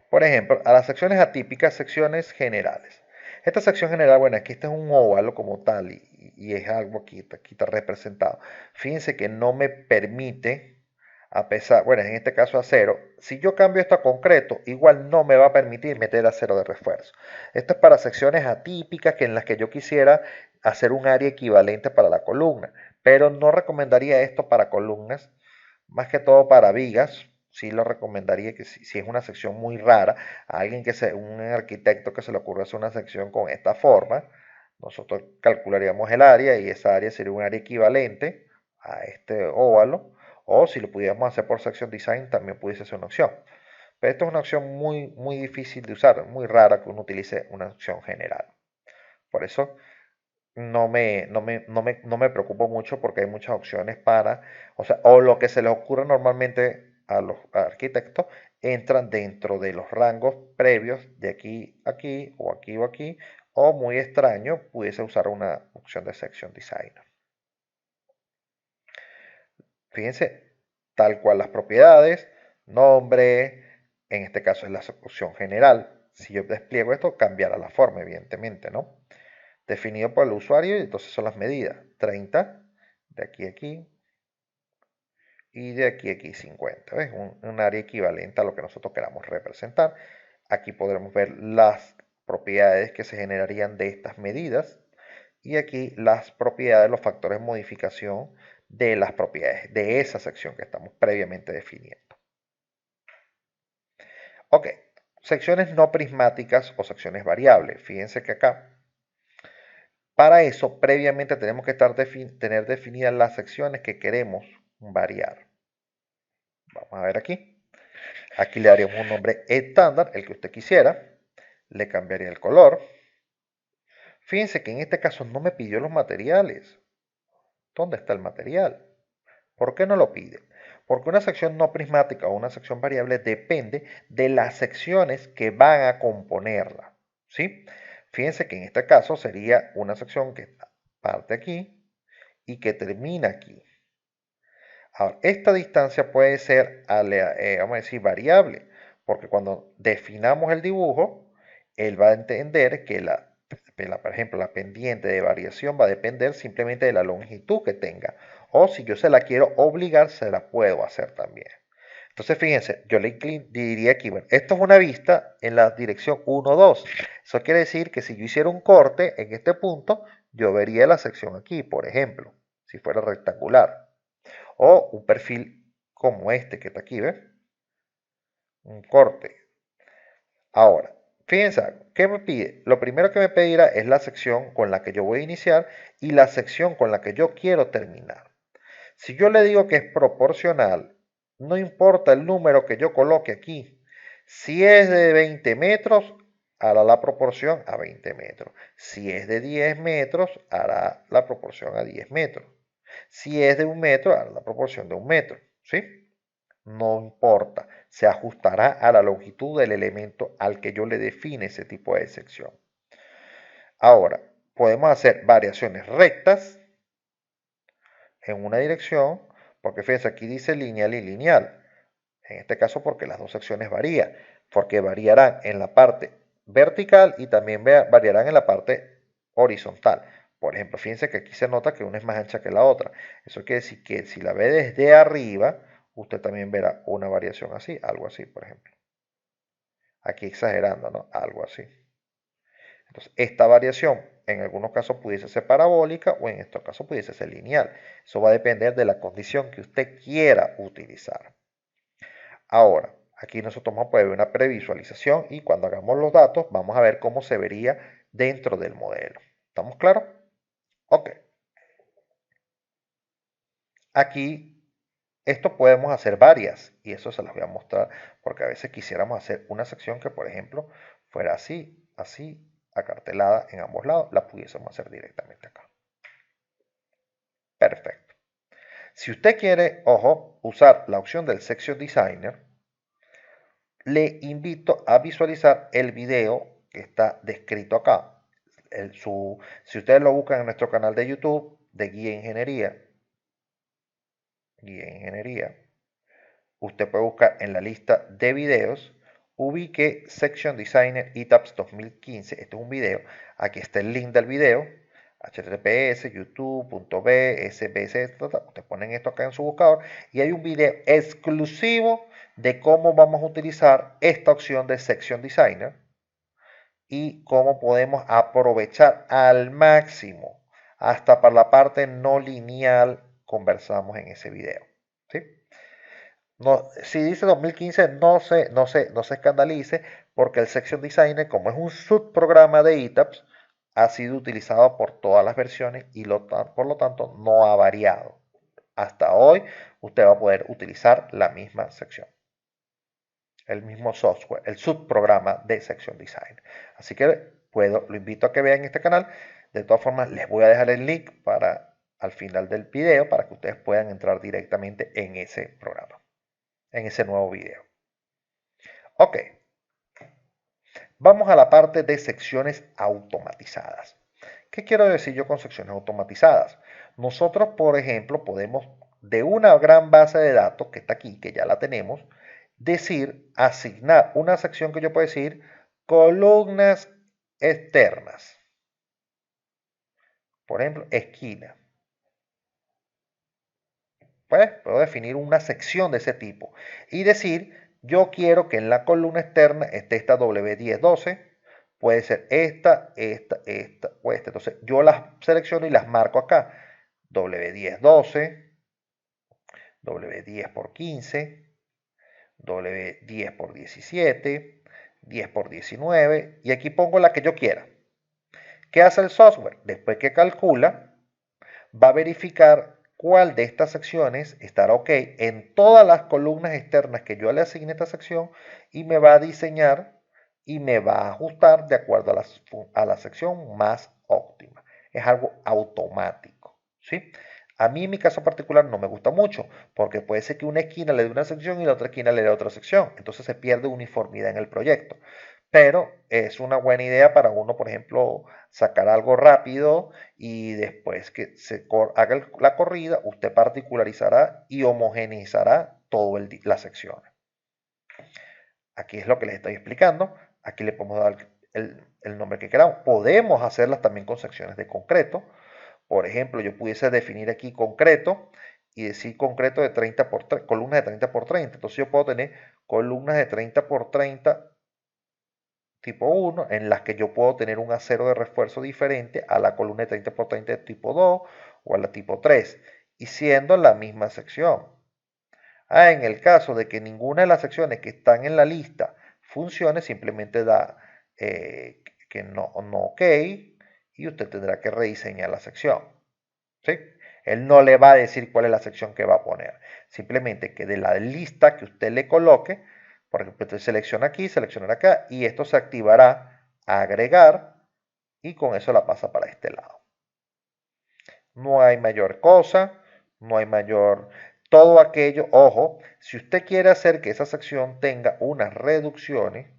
por ejemplo, a las secciones atípicas, secciones generales. Esta sección general, bueno, aquí este es un óvalo como tal y es algo aquí está representado. Fíjense que no me permite, a pesar, bueno, en este caso acero, si yo cambio esto a concreto, igual no me va a permitir meter acero de refuerzo. Esto es para secciones atípicas en las que yo quisiera hacer un área equivalente para la columna, pero no recomendaría esto para columnas, más que todo para vigas. Sí lo recomendaría que si es una sección muy rara, a alguien un arquitecto que se le ocurra hacer una sección con esta forma, Nosotros calcularíamos el área y esa área sería un área equivalente a este óvalo, o si lo pudiéramos hacer por Section Design también pudiese ser una opción. Pero esto es una opción muy difícil de usar, muy rara que uno utilice una opción general. Por eso no me preocupo mucho porque hay muchas opciones para, o sea, o lo que se les ocurre normalmente a los arquitectos entran dentro de los rangos previos de aquí a aquí o aquí o aquí, o muy extraño, pudiese usar una opción de Section Designer. Fíjense, tal cual las propiedades, nombre, en este caso es la opción general. Si yo despliego esto, cambiará la forma, evidentemente, ¿no? Definido por el usuario y entonces son las medidas. 30, de aquí a aquí, y de aquí a aquí 50. ¿Ves? Un área equivalente a lo que nosotros queramos representar. Aquí podremos ver las propiedades que se generarían de estas medidas y aquí las propiedades, los factores de modificación de las propiedades de esa sección que estamos previamente definiendo. Ok, secciones no prismáticas o secciones variables. Fíjense que acá, para eso, previamente tenemos que tener definidas las secciones que queremos variar. Vamos a ver aquí. Aquí le daríamos un nombre estándar, el que usted quisiera. Le cambiaría el color. Fíjense que en este caso no me pidió los materiales. ¿Dónde está el material? ¿Por qué no lo pide? Porque una sección no prismática o una sección variable depende de las secciones que van a componerla. ¿Sí? Fíjense que en este caso sería una sección que parte aquí y que termina aquí. Ahora, esta distancia puede ser, vamos a decir, variable, porque cuando definamos el dibujo, él va a entender que por ejemplo, la pendiente de variación va a depender simplemente de la longitud que tenga. O si yo se la quiero obligar, se la puedo hacer también. Entonces, fíjense, yo le diría aquí, bueno, esto es una vista en la dirección 1, 2. Eso quiere decir que si yo hiciera un corte en este punto, yo vería la sección aquí, por ejemplo, si fuera rectangular. O un perfil como este que está aquí, ¿ves? Un corte. Ahora, fíjense, ¿qué me pide? Lo primero que me pedirá es la sección con la que yo voy a iniciar y la sección con la que yo quiero terminar. Si yo le digo que es proporcional, no importa el número que yo coloque aquí. Si es de 20 metros, hará la proporción a 20 metros. Si es de 10 metros, hará la proporción a 10 metros. Si es de 1 metro, hará la proporción de 1 metro. ¿Sí? No importa, se ajustará a la longitud del elemento al que yo le define ese tipo de sección. Ahora, podemos hacer variaciones rectas en una dirección, porque fíjense, aquí dice lineal y lineal. En este caso porque las dos secciones varían, porque variarán en la parte vertical y también variarán en la parte horizontal. Por ejemplo, fíjense que aquí se nota que una es más ancha que la otra. Eso quiere decir que si la ve desde arriba, usted también verá una variación así, algo así, por ejemplo. Aquí exagerando, ¿no? Algo así. Entonces, esta variación en algunos casos pudiese ser parabólica o en estos casos pudiese ser lineal. Eso va a depender de la condición que usted quiera utilizar. Ahora, aquí nosotros vamos a poder ver una previsualización y cuando hagamos los datos vamos a ver cómo se vería dentro del modelo. ¿Estamos claros? Ok. Aquí, esto podemos hacer varias y eso se las voy a mostrar porque a veces quisiéramos hacer una sección que, por ejemplo, fuera así, así, acartelada en ambos lados, la pudiésemos hacer directamente acá. Perfecto. Si usted quiere, ojo, usar la opción del Section Designer, le invito a visualizar el video que está descrito acá. Si ustedes lo buscan en nuestro canal de YouTube de Guía Ingeniería, usted puede buscar en la lista de videos, ubique Section Designer ETABS 2015. Este es un video. Aquí está el link del video. https youtube.b sbs. Ustedes ponen esto acá en su buscador y hay un video exclusivo de cómo vamos a utilizar esta opción de Section Designer y cómo podemos aprovechar al máximo hasta para la parte no lineal conversamos en ese video. ¿Sí? No, si dice 2015, no se escandalice, porque el Section Designer, como es un subprograma de ETABS, ha sido utilizado por todas las versiones y por lo tanto no ha variado. Hasta hoy usted va a poder utilizar la misma sección, el mismo software, el subprograma de Section Design. Así que lo invito a que vean este canal. De todas formas, les voy a dejar el link al final del video para que ustedes puedan entrar directamente en ese programa, en ese nuevo video. Ok, vamos a la parte de secciones automatizadas. ¿Qué quiero decir yo con secciones automatizadas? Nosotros, por ejemplo, podemos de una gran base de datos que está aquí, que ya la tenemos, asignar una sección que yo puedo decir columnas externas. Por ejemplo, esquina. Pues puedo definir una sección de ese tipo y decir, yo quiero que en la columna externa esté esta W1012, puede ser esta o esta. Entonces yo las selecciono y las marco acá. W1012, W10 por 15, W10 por 17, 10 por 19 y aquí pongo la que yo quiera. ¿Qué hace el software? Después que calcula, va a verificar cuál de estas secciones estará ok en todas las columnas externas que yo le asigne esta sección y me va a diseñar y me va a ajustar de acuerdo a la sección más óptima. Es algo automático, ¿sí? A mí en mi caso particular no me gusta mucho porque puede ser que una esquina le dé una sección y la otra esquina le dé otra sección. Entonces se pierde uniformidad en el proyecto. Pero es una buena idea para uno, por ejemplo, sacar algo rápido y después que se haga la corrida, usted particularizará y homogeneizará todas las secciones. Aquí es lo que les estoy explicando. Aquí le podemos dar el nombre que queramos. Podemos hacerlas también con secciones de concreto. Por ejemplo, yo pudiese definir aquí concreto y decir concreto de 30 por 30, columnas de 30 por 30. Entonces yo puedo tener columnas de 30 por 30 tipo 1, en las que yo puedo tener un acero de refuerzo diferente a la columna de 30 por 30 de tipo 2 o a la tipo 3, y siendo la misma sección. En el caso de que ninguna de las secciones que están en la lista funcione, simplemente da que no ok y usted tendrá que rediseñar la sección. ¿Sí? Él no le va a decir cuál es la sección que va a poner. Simplemente que de la lista que usted le coloque, por ejemplo, usted selecciona aquí, selecciona acá, y esto se activará a agregar, y con eso la pasa para este lado. No hay mayor cosa, no hay mayor... Todo aquello, ojo, si usted quiere hacer que esa sección tenga unas reducciones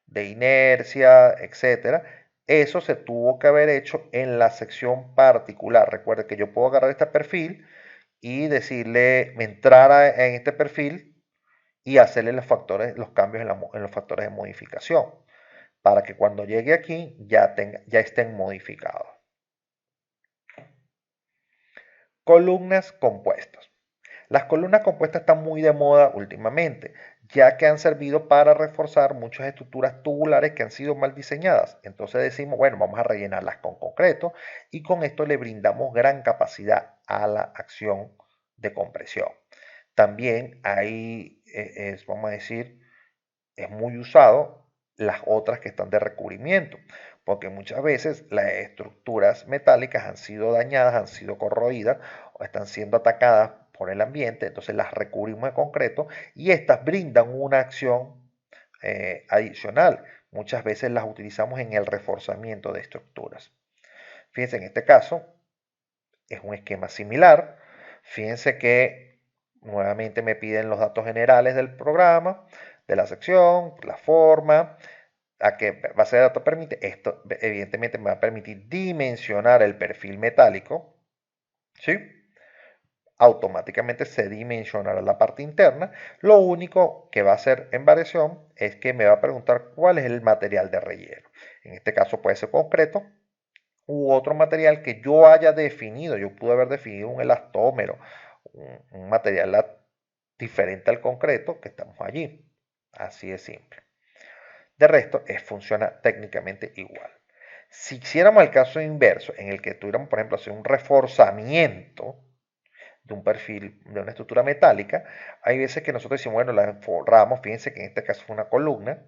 de inercia, etcétera, eso se tuvo que haber hecho en la sección particular. Recuerde que yo puedo agarrar este perfil y decirle, entrar en este perfil y hacerle los cambios en los factores de modificación para que cuando llegue aquí ya estén modificados. Columnas compuestas. Las columnas compuestas están muy de moda últimamente, ya que han servido para reforzar muchas estructuras tubulares que han sido mal diseñadas. Entonces decimos, bueno, vamos a rellenarlas con concreto y con esto le brindamos gran capacidad a la acción de compresión. También hay, vamos a decir, es muy usado las otras que están de recubrimiento, porque muchas veces las estructuras metálicas han sido dañadas, han sido corroídas o están siendo atacadas por el ambiente, entonces las recubrimos de concreto y estas brindan una acción adicional. Muchas veces las utilizamos en el reforzamiento de estructuras. Fíjense, en este caso es un esquema similar. Fíjense que nuevamente me piden los datos generales del programa, de la sección, la forma, a qué base de datos permite. Esto evidentemente me va a permitir dimensionar el perfil metálico, ¿sí? Automáticamente se dimensionará la parte interna. Lo único que va a hacer en variación es que me va a preguntar cuál es el material de relleno. En este caso puede ser concreto u otro material que yo haya definido. Yo pude haber definido un elastómero, un material diferente al concreto que estamos allí. Así de simple. De resto, funciona técnicamente igual. Si hiciéramos el caso inverso, en el que tuviéramos, por ejemplo, hacer un reforzamiento de un perfil, de una estructura metálica, hay veces que nosotros decimos, bueno, la forramos, fíjense que en este caso es una columna,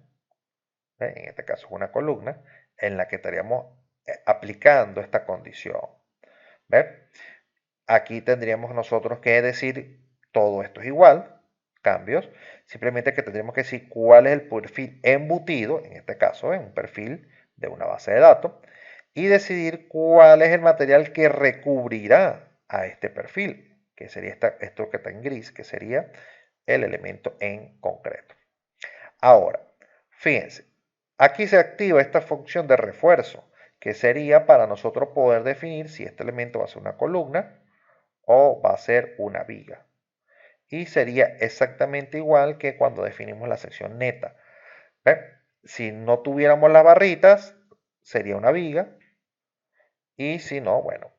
en este caso es una columna, en la que estaríamos aplicando esta condición. ¿Ve? Aquí tendríamos nosotros que decir todo esto es igual, cambios, simplemente que tendríamos que decir cuál es el perfil embutido, en este caso es un perfil de una base de datos, y decidir cuál es el material que recubrirá a este perfil, que sería esto que está en gris, que sería el elemento en concreto. Ahora, fíjense, aquí se activa esta función de refuerzo, que sería para nosotros poder definir si este elemento va a ser una columna o va a ser una viga. Y sería exactamente igual que cuando definimos la sección neta. ¿Ven? Si no tuviéramos las barritas, sería una viga. Y si no, bueno,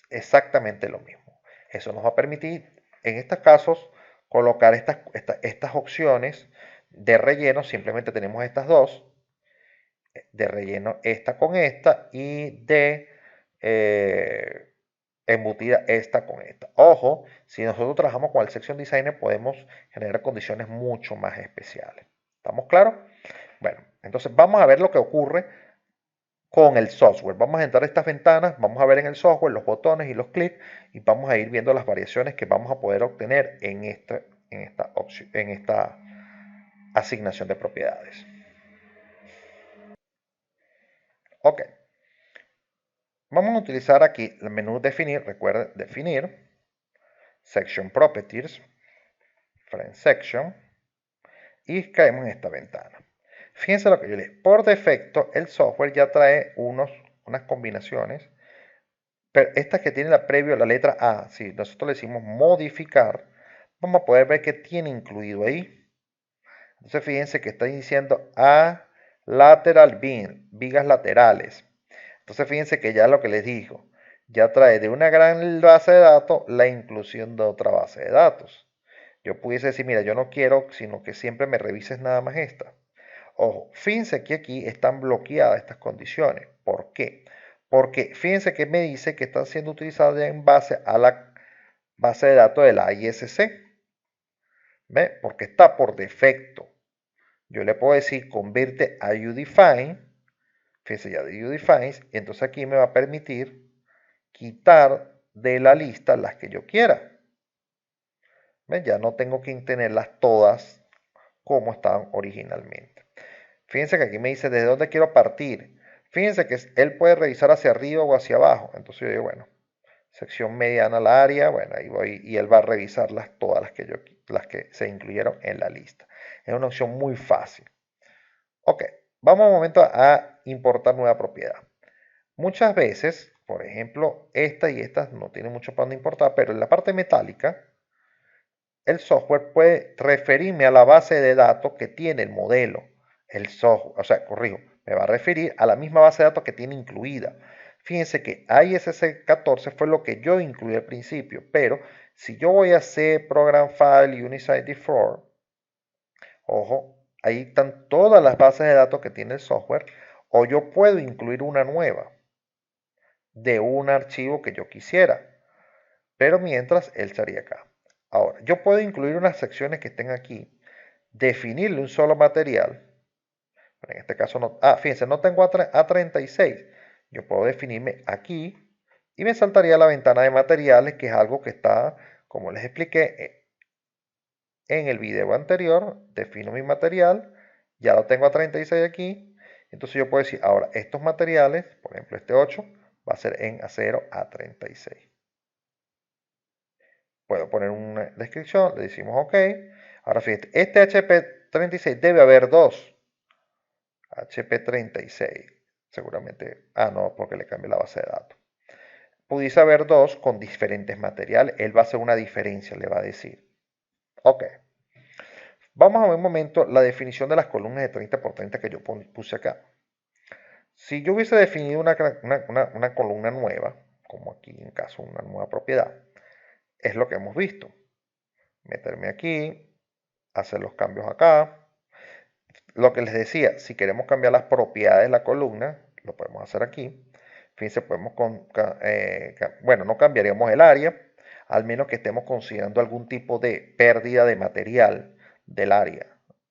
exactamente lo mismo. Eso nos va a permitir, en estos casos, colocar estas opciones de relleno. Simplemente tenemos estas dos. De relleno esta con esta y de embutida esta con esta. Ojo, si nosotros trabajamos con el Section Designer podemos generar condiciones mucho más especiales. ¿Estamos claros? Bueno, entonces vamos a ver lo que ocurre con el software. Vamos a entrar a estas ventanas, vamos a ver en el software los botones y los clics y vamos a ir viendo las variaciones que vamos a poder obtener en esta asignación de propiedades. Ok. Vamos a utilizar aquí el menú definir, recuerden definir, section properties, friend section, y caemos en esta ventana. Fíjense lo que yo les digo. Por defecto, el software ya trae unas combinaciones, pero estas que tiene la previo, la letra A, si nosotros le decimos modificar, vamos a poder ver que tiene incluido ahí. Entonces fíjense que está diciendo A lateral bin, vigas laterales. Entonces fíjense que ya lo que les dijo, ya trae de una gran base de datos la inclusión de otra base de datos. Yo pudiese decir, mira, yo no quiero, sino que siempre me revises nada más esta. Ojo, fíjense que aquí están bloqueadas estas condiciones. ¿Por qué? Porque fíjense que me dice que están siendo utilizadas en base a la base de datos de la ISC. ¿Ve? Porque está por defecto. Yo le puedo decir convierte a udefine. Fíjense ya de udefines. Y entonces aquí me va a permitir quitar de la lista las que yo quiera. ¿Ven? Ya no tengo que tenerlas todas como estaban originalmente. Fíjense que aquí me dice desde dónde quiero partir. Fíjense que él puede revisar hacia arriba o hacia abajo. Entonces yo digo, bueno, sección mediana al área, bueno, ahí voy y él va a revisar todas las que se incluyeron en la lista. Es una opción muy fácil. Ok, vamos un momento a importar nueva propiedad. Muchas veces, por ejemplo, esta y esta no tienen mucho para importar, pero en la parte metálica, el software puede referirme a la base de datos que tiene el modelo. El software, o sea, corrijo, me va a referir a la misma base de datos que tiene incluida. Fíjense que ISC 14 fue lo que yo incluí al principio, pero si yo voy a hacer Program File Unisite Default, ojo, ahí están todas las bases de datos que tiene el software, o yo puedo incluir una nueva de un archivo que yo quisiera, pero mientras él estaría acá. Ahora, yo puedo incluir unas secciones que estén aquí, definirle un solo material. En este caso no, fíjense, no tengo A36. Yo puedo definirme aquí y me saltaría la ventana de materiales, que es algo que está, como les expliqué en el video anterior. Defino mi material, ya lo tengo a 36 aquí. Entonces yo puedo decir, ahora estos materiales, por ejemplo este 8, va a ser en acero A36. Puedo poner una descripción, le decimos OK. Ahora fíjate, este HP36 debe haber dos. HP36, seguramente, no, porque le cambié la base de datos. Pudiese haber dos con diferentes materiales, él va a hacer una diferencia, le va a decir. Ok. Vamos a ver un momento la definición de las columnas de 30 por 30 que yo puse acá. Si yo hubiese definido una columna nueva, como aquí en caso una nueva propiedad, es lo que hemos visto. Meterme aquí, hacer los cambios acá. Lo que les decía, si queremos cambiar las propiedades de la columna, lo podemos hacer aquí. Fíjense, podemos, bueno, no cambiaríamos el área, al menos que estemos considerando algún tipo de pérdida de material del área,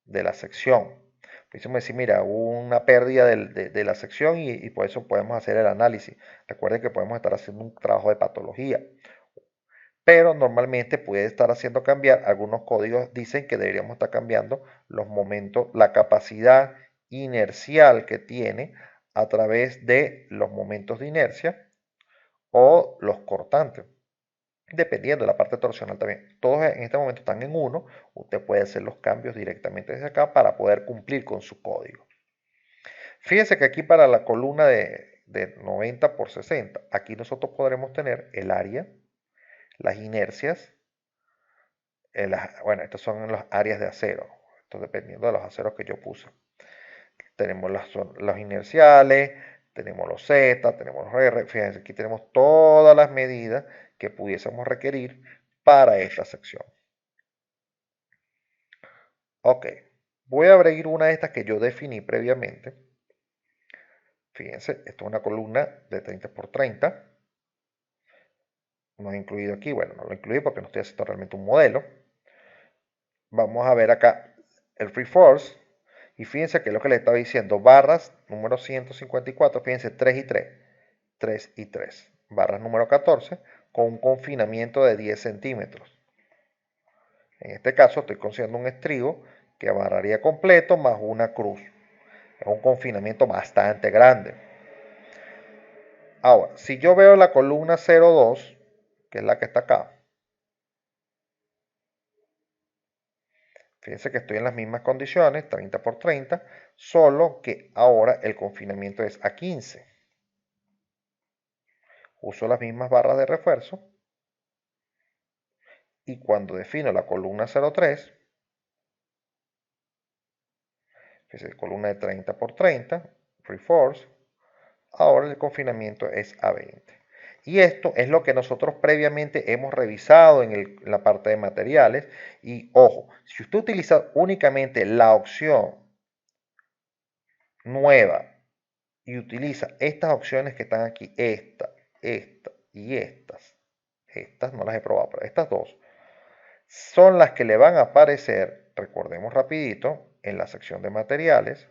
de la sección. Pudiésemos decir, mira, hubo una pérdida de la sección y por eso podemos hacer el análisis. Recuerden que podemos estar haciendo un trabajo de patología, pero normalmente puede estar haciendo cambiar, algunos códigos dicen que deberíamos estar cambiando los momentos, la capacidad inercial que tiene a través de los momentos de inercia o los cortantes, dependiendo de la parte torsional también. Todos en este momento están en 1, usted puede hacer los cambios directamente desde acá para poder cumplir con su código. Fíjense que aquí para la columna de 90 por 60, aquí nosotros podremos tener el área, las inercias, bueno, estas son las áreas de acero, esto dependiendo de los aceros que yo puse. Tenemos los inerciales, tenemos los Z, tenemos los R, fíjense, aquí tenemos todas las medidas que pudiésemos requerir para esta sección. Ok, voy a abrir una de estas que yo definí previamente. Fíjense, esto es una columna de 30 por 30. No he incluido aquí, bueno, no lo incluí porque no estoy haciendo realmente un modelo. Vamos a ver acá el free force. Y fíjense que es lo que le estaba diciendo, barras número 154, fíjense 3 y 3, 3 y 3. Barras número 14 con un confinamiento de 10 centímetros. En este caso estoy considerando un estribo que barraría completo más una cruz. Es un confinamiento bastante grande. Ahora, si yo veo la columna 02, que es la que está acá, fíjense que estoy en las mismas condiciones, 30 por 30, solo que ahora el confinamiento es a 15. Uso las mismas barras de refuerzo y cuando defino la columna 03, fíjense, columna de 30 por 30, reforce, ahora el confinamiento es a 20. Y esto es lo que nosotros previamente hemos revisado en la parte de materiales. Y ojo, si usted utiliza únicamente la opción nueva y utiliza estas opciones que están aquí, esta y estas no las he probado, pero estas dos son las que le van a aparecer, recordemos rapidito, en la sección de materiales.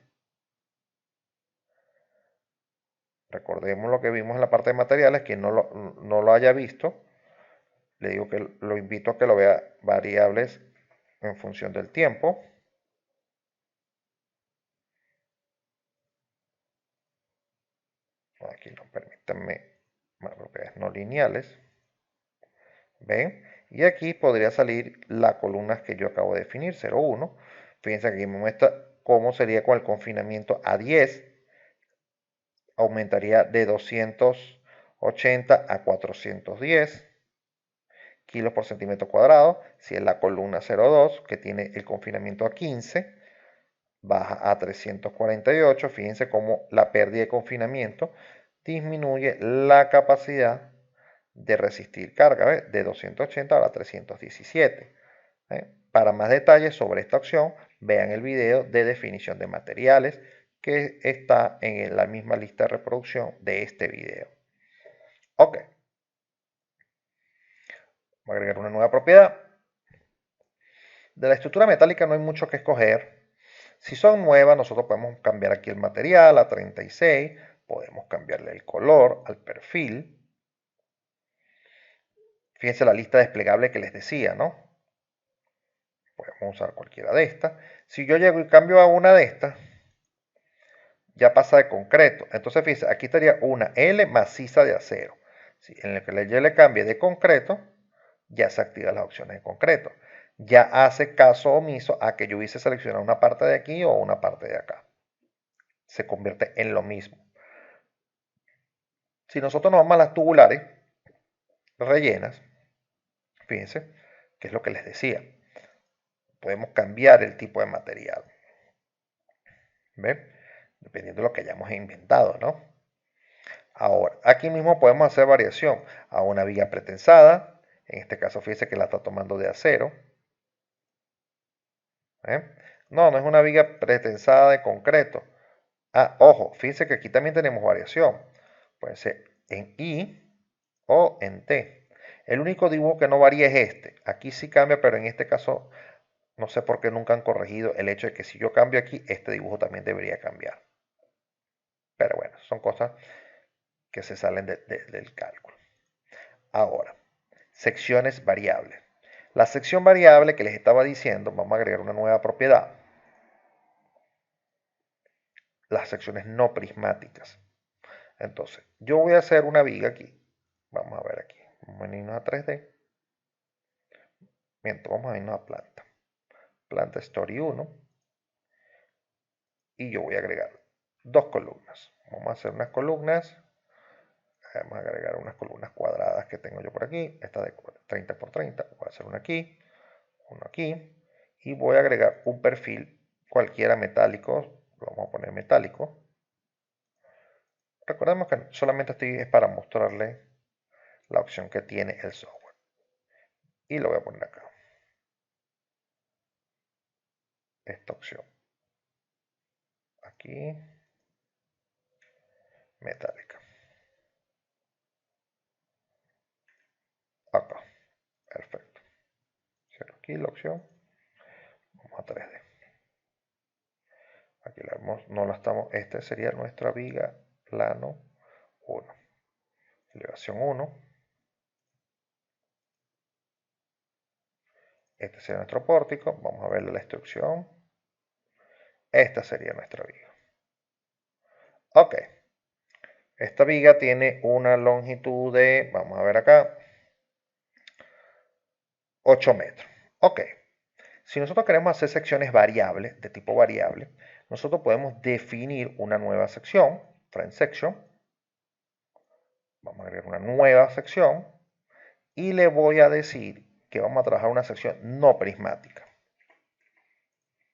Recordemos lo que vimos en la parte de materiales, quien no lo haya visto, le digo que lo invito a que lo vea variables en función del tiempo. Aquí no, permítanme, propiedades no lineales. ¿Ven? Y aquí podría salir las columnas que yo acabo de definir, 0, 1. Fíjense que aquí me muestra cómo sería con el confinamiento a 10. Aumentaría de 280 a 410 kilos por centímetro cuadrado. Si es la columna 02, que tiene el confinamiento a 15, baja a 348. Fíjense cómo la pérdida de confinamiento disminuye la capacidad de resistir carga, ¿ves? De 280 a 317. Para más detalles sobre esta opción, vean el video de definición de materiales que está en la misma lista de reproducción de este video. Ok. Voy a agregar una nueva propiedad. De la estructura metálica no hay mucho que escoger. Si son nuevas, nosotros podemos cambiar aquí el material a 36, podemos cambiarle el color al perfil. Fíjense la lista desplegable que les decía, ¿no? Podemos usar cualquiera de estas. Si yo llego y cambio a una de estas, ya pasa de concreto. Entonces, fíjense, aquí estaría una L maciza de acero. Si en el que yo le cambie de concreto, ya se activan las opciones de concreto. Ya hace caso omiso a que yo hubiese seleccionado una parte de aquí o una parte de acá. Se convierte en lo mismo. Si nosotros nos vamos a las tubulares rellenas, fíjense, que es lo que les decía. Podemos cambiar el tipo de material. ¿Ven? Dependiendo de lo que hayamos inventado, ¿no? Ahora, aquí mismo podemos hacer variación a una viga pretensada. En este caso, fíjense que la está tomando de acero. No, no es una viga pretensada de concreto. Ah, ojo, fíjense que aquí también tenemos variación. Puede ser en I o en T. El único dibujo que no varía es este. Aquí sí cambia, pero en este caso No sé por qué nunca han corregido el hecho de que si yo cambio aquí, este dibujo también debería cambiar. Pero bueno, son cosas que se salen del cálculo. Ahora, secciones variables. La sección variable que les estaba diciendo, vamos a agregar una nueva propiedad. Las secciones no prismáticas. Entonces, yo voy a hacer una viga aquí. Vamos a ver aquí. Vamos a venirnos a 3D. Mientras vamos a irnos a planta. Planta Story 1. Y yo voy a agregar dos columnas. Vamos a hacer unas columnas. Vamos a agregar unas columnas cuadradas que tengo yo por aquí. Esta de 30 por 30. Voy a hacer una aquí, uno aquí. Y voy a agregar un perfil cualquiera metálico. Lo vamos a poner metálico. Recordemos que solamente estoy es para mostrarle la opción que tiene el software. Y lo voy a poner acá. Esta opción. Aquí. Metálica. Acá. Perfecto. Cierro aquí la opción. Vamos a 3D. Aquí la vemos, no la estamos. Esta sería nuestra viga plano 1. Elevación 1. Este sería nuestro pórtico. Vamos a ver la instrucción. Esta sería nuestra viga. Ok. Esta viga tiene una longitud de, vamos a ver acá, 8 metros. Ok. Si nosotros queremos hacer secciones variables, de tipo variable, nosotros podemos definir una nueva sección, friend section. Vamos a agregar una nueva sección y le voy a decir que vamos a trabajar una sección no prismática.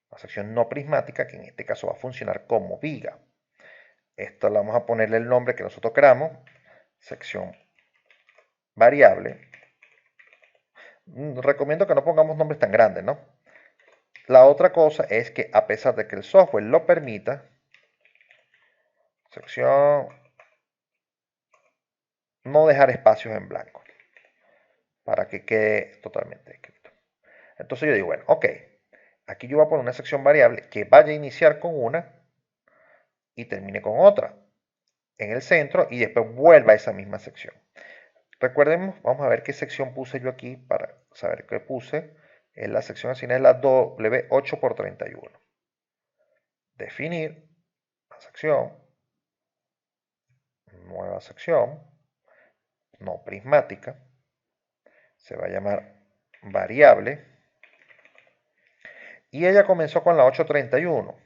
Una sección no prismática que en este caso va a funcionar como viga. Esto le vamos a ponerle el nombre que nosotros queramos. Sección variable. Recomiendo que no pongamos nombres tan grandes, ¿no? La otra cosa es que a pesar de que el software lo permita, sección, no dejar espacios en blanco para que quede totalmente escrito. Entonces yo digo, bueno, ok, aquí yo voy a poner una sección variable que vaya a iniciar con una y termine con otra en el centro y después vuelva a esa misma sección. Recordemos, vamos a ver qué sección puse yo aquí para saber qué puse. En la sección asignada es la W8 por 31. Definir la sección, nueva sección, no prismática, se va a llamar variable. Y ella comenzó con la 831,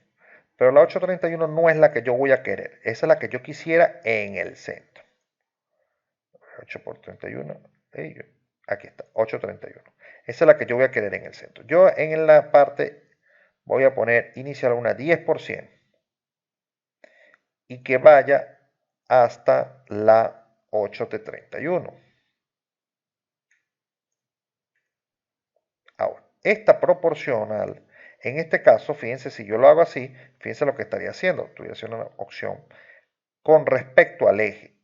pero la 831 no es la que yo voy a querer, esa es la que yo quisiera en el centro. 8 por 31, aquí está, 831. Esa es la que yo voy a querer en el centro. Yo en la parte voy a poner inicial una 10% y que vaya hasta la 8 de 31. Ahora, esta proporcional, en este caso, fíjense, si yo lo hago así, fíjense lo que estaría haciendo. Estoy haciendo una opción con respecto al eje.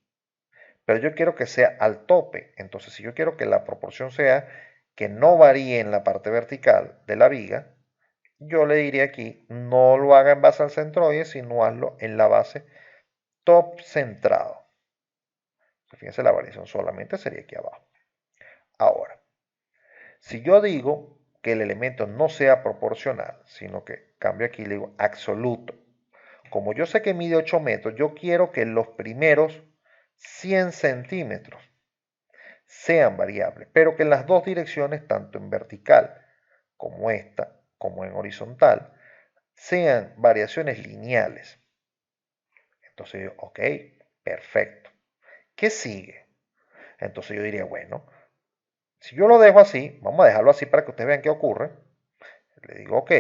Pero yo quiero que sea al tope. Entonces, si yo quiero que la proporción sea que no varíe en la parte vertical de la viga, yo le diría aquí, no lo haga en base al centroide, sino hazlo en la base top centrado. Fíjense, la variación solamente sería aquí abajo. Ahora, si yo digo que el elemento no sea proporcional, sino que cambio aquí y le digo absoluto. Como yo sé que mide 8 metros, yo quiero que los primeros 100 centímetros sean variables, pero que en las dos direcciones, tanto en vertical como esta, como en horizontal, sean variaciones lineales. Entonces yo, ok, perfecto. ¿Qué sigue? Entonces yo diría, bueno, si yo lo dejo así, vamos a dejarlo así para que ustedes vean qué ocurre. Le digo ok,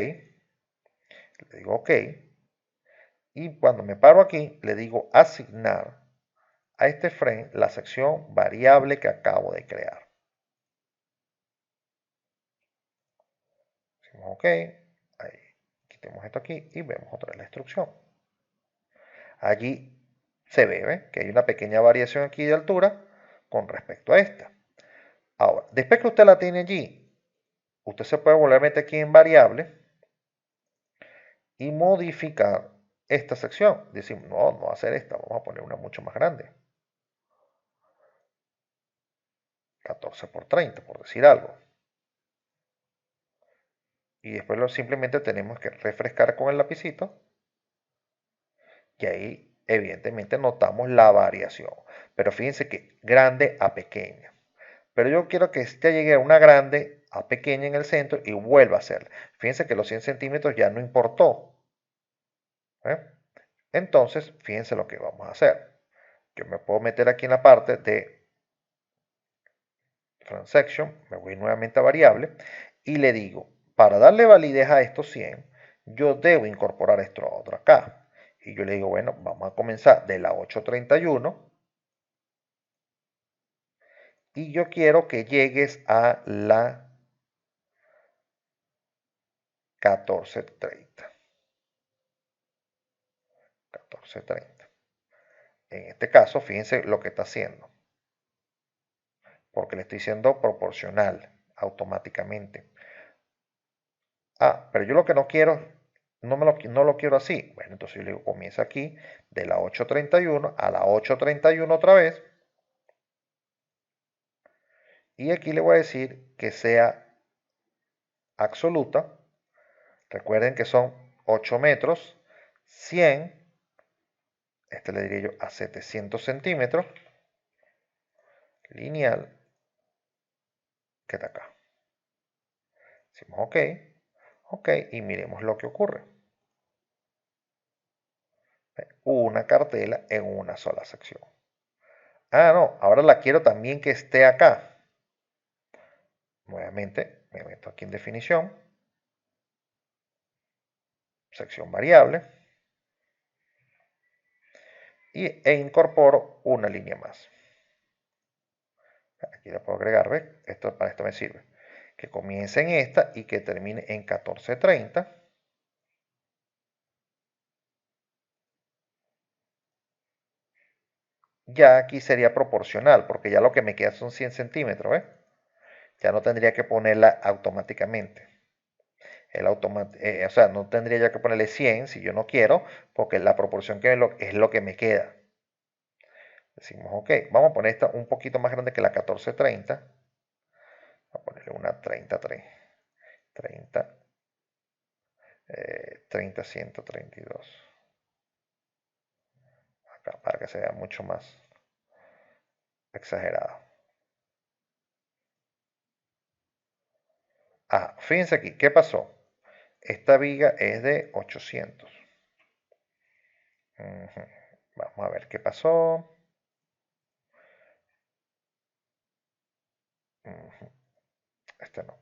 y cuando me paro aquí, le digo asignar a este frame la sección variable que acabo de crear. Decimos ok, ahí, quitemos esto aquí y vemos otra vez la instrucción. Allí se ve que hay una pequeña variación aquí de altura con respecto a esta. Ahora, después que usted la tiene allí, usted se puede volver a meter aquí en variable y modificar esta sección. Decimos, no, no va a ser esta, vamos a poner una mucho más grande. 14 por 30, por decir algo. Y después simplemente tenemos que refrescar con el lapicito. Y ahí evidentemente notamos la variación. Pero fíjense que grande a pequeña. Pero yo quiero que este llegue a una grande a pequeña en el centro y vuelva a ser. Fíjense que los 100 centímetros ya no importó. ¿Eh? Entonces, fíjense lo que vamos a hacer. Yo me puedo meter aquí en la parte de transaction, me voy nuevamente a variable y le digo, para darle validez a estos 100, yo debo incorporar esto otro acá. Y yo le digo, bueno, vamos a comenzar de la 831 y yo quiero que llegues a la 1430. 1430. En este caso, fíjense lo que está haciendo, porque le estoy diciendo proporcional automáticamente. Ah, pero yo lo que no quiero, no lo quiero así. Bueno, entonces yo le digo, comienza aquí de la 831 a la 831 otra vez. Y aquí le voy a decir que sea absoluta. Recuerden que son 8 metros, 100. Este le diría yo a 700 centímetros. Lineal. Que está acá. Decimos OK. OK. Y miremos lo que ocurre. Una cartela en una sola sección. Ah, no. Ahora la quiero también que esté acá. Nuevamente me meto aquí en definición, sección variable, e incorporo una línea más. Aquí la puedo agregar, ¿ves? Para esto me sirve. Que comience en esta y que termine en 1430. Ya aquí sería proporcional, porque ya lo que me queda son 100 centímetros, ¿ves? Ya no tendría que ponerla automáticamente. O sea, no tendría ya que ponerle 100 si yo no quiero, porque la proporción que es lo que me queda. Decimos, OK, vamos a poner esta un poquito más grande que la 1430. Vamos a ponerle una 33. 30, 30, 132. Acá, para que se vea mucho más exagerado. Ah, fíjense aquí, ¿qué pasó? Esta viga es de 800. Vamos a ver qué pasó. Este no.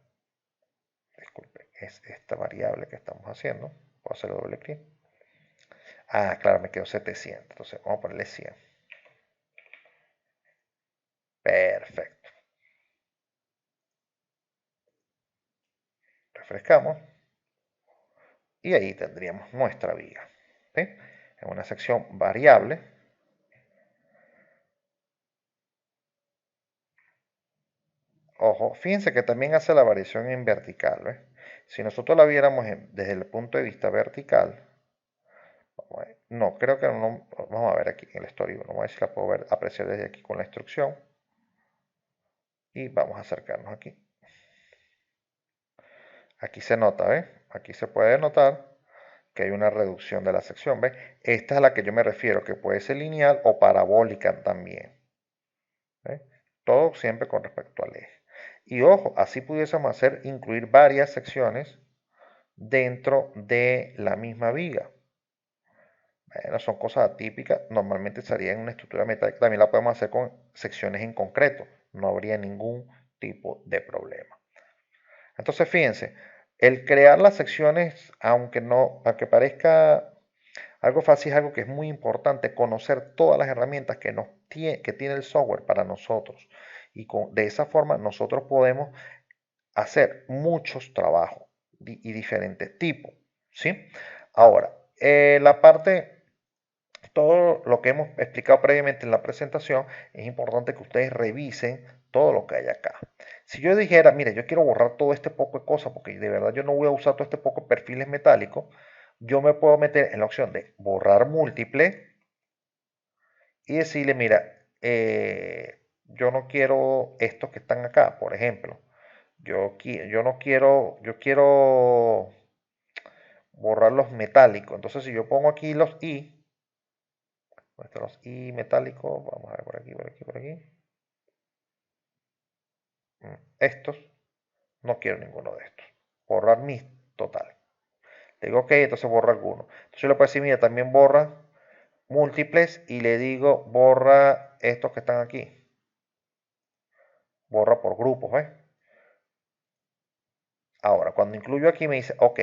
Disculpe, es esta variable que estamos haciendo. Puedo hacer doble clic. Ah, claro, me quedó 700. Entonces vamos a ponerle 100. Perfecto. Refrescamos. Y ahí tendríamos nuestra viga. ¿Sí? En una sección variable. Ojo, fíjense que también hace la variación en vertical, ¿ves? Si nosotros la viéramos desde el punto de vista vertical, no, creo que no, vamos a ver aquí en el storyboard, vamos a ver si la puedo apreciar desde aquí con la instrucción. Y vamos a acercarnos aquí. Aquí se nota, ¿ves? Aquí se puede notar que hay una reducción de la sección, ¿ves? Esta es a la que yo me refiero, que puede ser lineal o parabólica también. ¿Ves? Todo siempre con respecto al eje. Y ojo, así pudiésemos hacer, incluir varias secciones dentro de la misma viga. Bueno, son cosas atípicas, normalmente estaría en una estructura metálica, también la podemos hacer con secciones en concreto, no habría ningún tipo de problema. Entonces, fíjense, el crear las secciones, aunque parezca algo fácil, es algo que es muy importante, conocer todas las herramientas que tiene el software para nosotros. Y de esa forma nosotros podemos hacer muchos trabajos y diferentes tipos, ¿sí? Ahora, todo lo que hemos explicado previamente en la presentación, es importante que ustedes revisen todo lo que hay acá. Si yo dijera, mire, yo quiero borrar todo este poco de cosas porque de verdad yo no voy a usar todo este poco de perfiles metálicos, yo me puedo meter en la opción de borrar múltiple y decirle, mira, yo no quiero estos que están acá, por ejemplo. Yo no quiero, yo quiero borrar los metálicos. Entonces, si yo pongo aquí los I, los I metálicos, vamos a ver por aquí, por aquí, por aquí. Estos, no quiero ninguno de estos. Borrar mis totales. Le digo, ok, entonces borra alguno. Entonces yo le puedo decir, mira, también borra múltiples y le digo, borra estos que están aquí. Borra por grupos, ¿ves? Ahora, cuando incluyo aquí me dice, ok,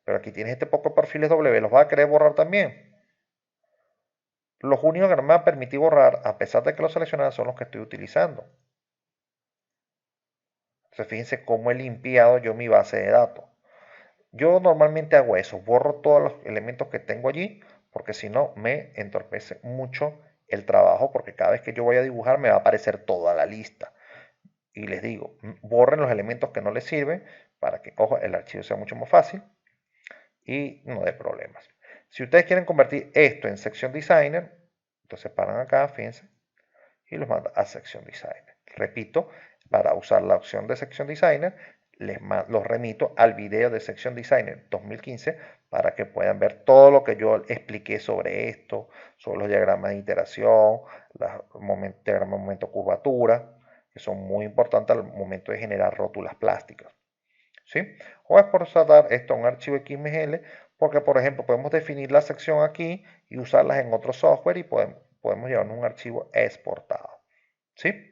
pero aquí tienes este poco de perfiles W, ¿los vas a querer borrar también? Los únicos que no me van a permitir borrar, a pesar de que los seleccionados, son los que estoy utilizando. Entonces fíjense cómo he limpiado yo mi base de datos. Yo normalmente hago eso, borro todos los elementos que tengo allí, porque si no me entorpece mucho el trabajo, porque cada vez que yo voy a dibujar me va a aparecer toda la lista. Y les digo, borren los elementos que no les sirven para que ojo, el archivo sea mucho más fácil y no dé problemas. Si ustedes quieren convertir esto en sección designer, entonces paran acá, fíjense, y los manda a sección designer. Repito, para usar la opción de sección designer, los remito al video de sección designer 2015 para que puedan ver todo lo que yo expliqué sobre esto, sobre los diagramas de iteración, los diagramas de momento curvatura, que son muy importantes al momento de generar rótulas plásticas. ¿Sí? O exportar esto a un archivo XML, porque por ejemplo podemos definir la sección aquí y usarlas en otro software y podemos llevarnos un archivo exportado. ¿Sí?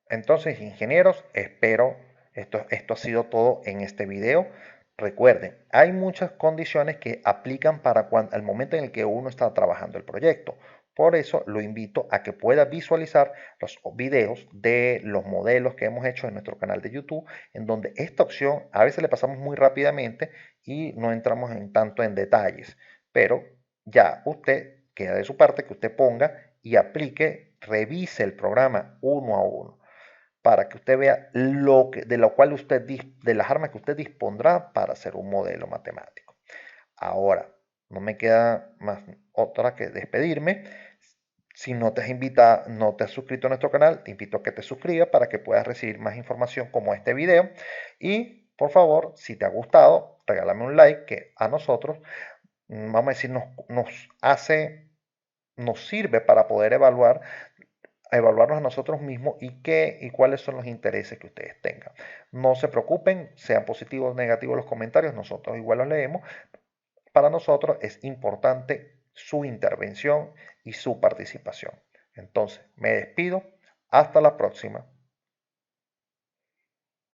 Entonces, ingenieros, espero esto ha sido todo en este video. Recuerden, hay muchas condiciones que aplican para el momento en el que uno está trabajando el proyecto. Por eso lo invito a que pueda visualizar los videos de los modelos que hemos hecho en nuestro canal de YouTube, en donde esta opción a veces le pasamos muy rápidamente y no entramos en tanto en detalles. Pero ya usted queda de su parte que usted ponga y aplique, revise el programa uno a uno para que usted vea de lo cual de las armas que usted dispondrá para hacer un modelo matemático. Ahora, no me queda más otra que despedirme. Si no te no te has suscrito a nuestro canal, te invito a que te suscribas para que puedas recibir más información como este video. Y por favor, si te ha gustado, regálame un like que a nosotros, vamos a decir, nos sirve para poder evaluarnos a nosotros mismos y cuáles son los intereses que ustedes tengan. No se preocupen, sean positivos o negativos los comentarios, nosotros igual los leemos. Para nosotros es importante su intervención y su participación. Entonces, me despido. Hasta la próxima.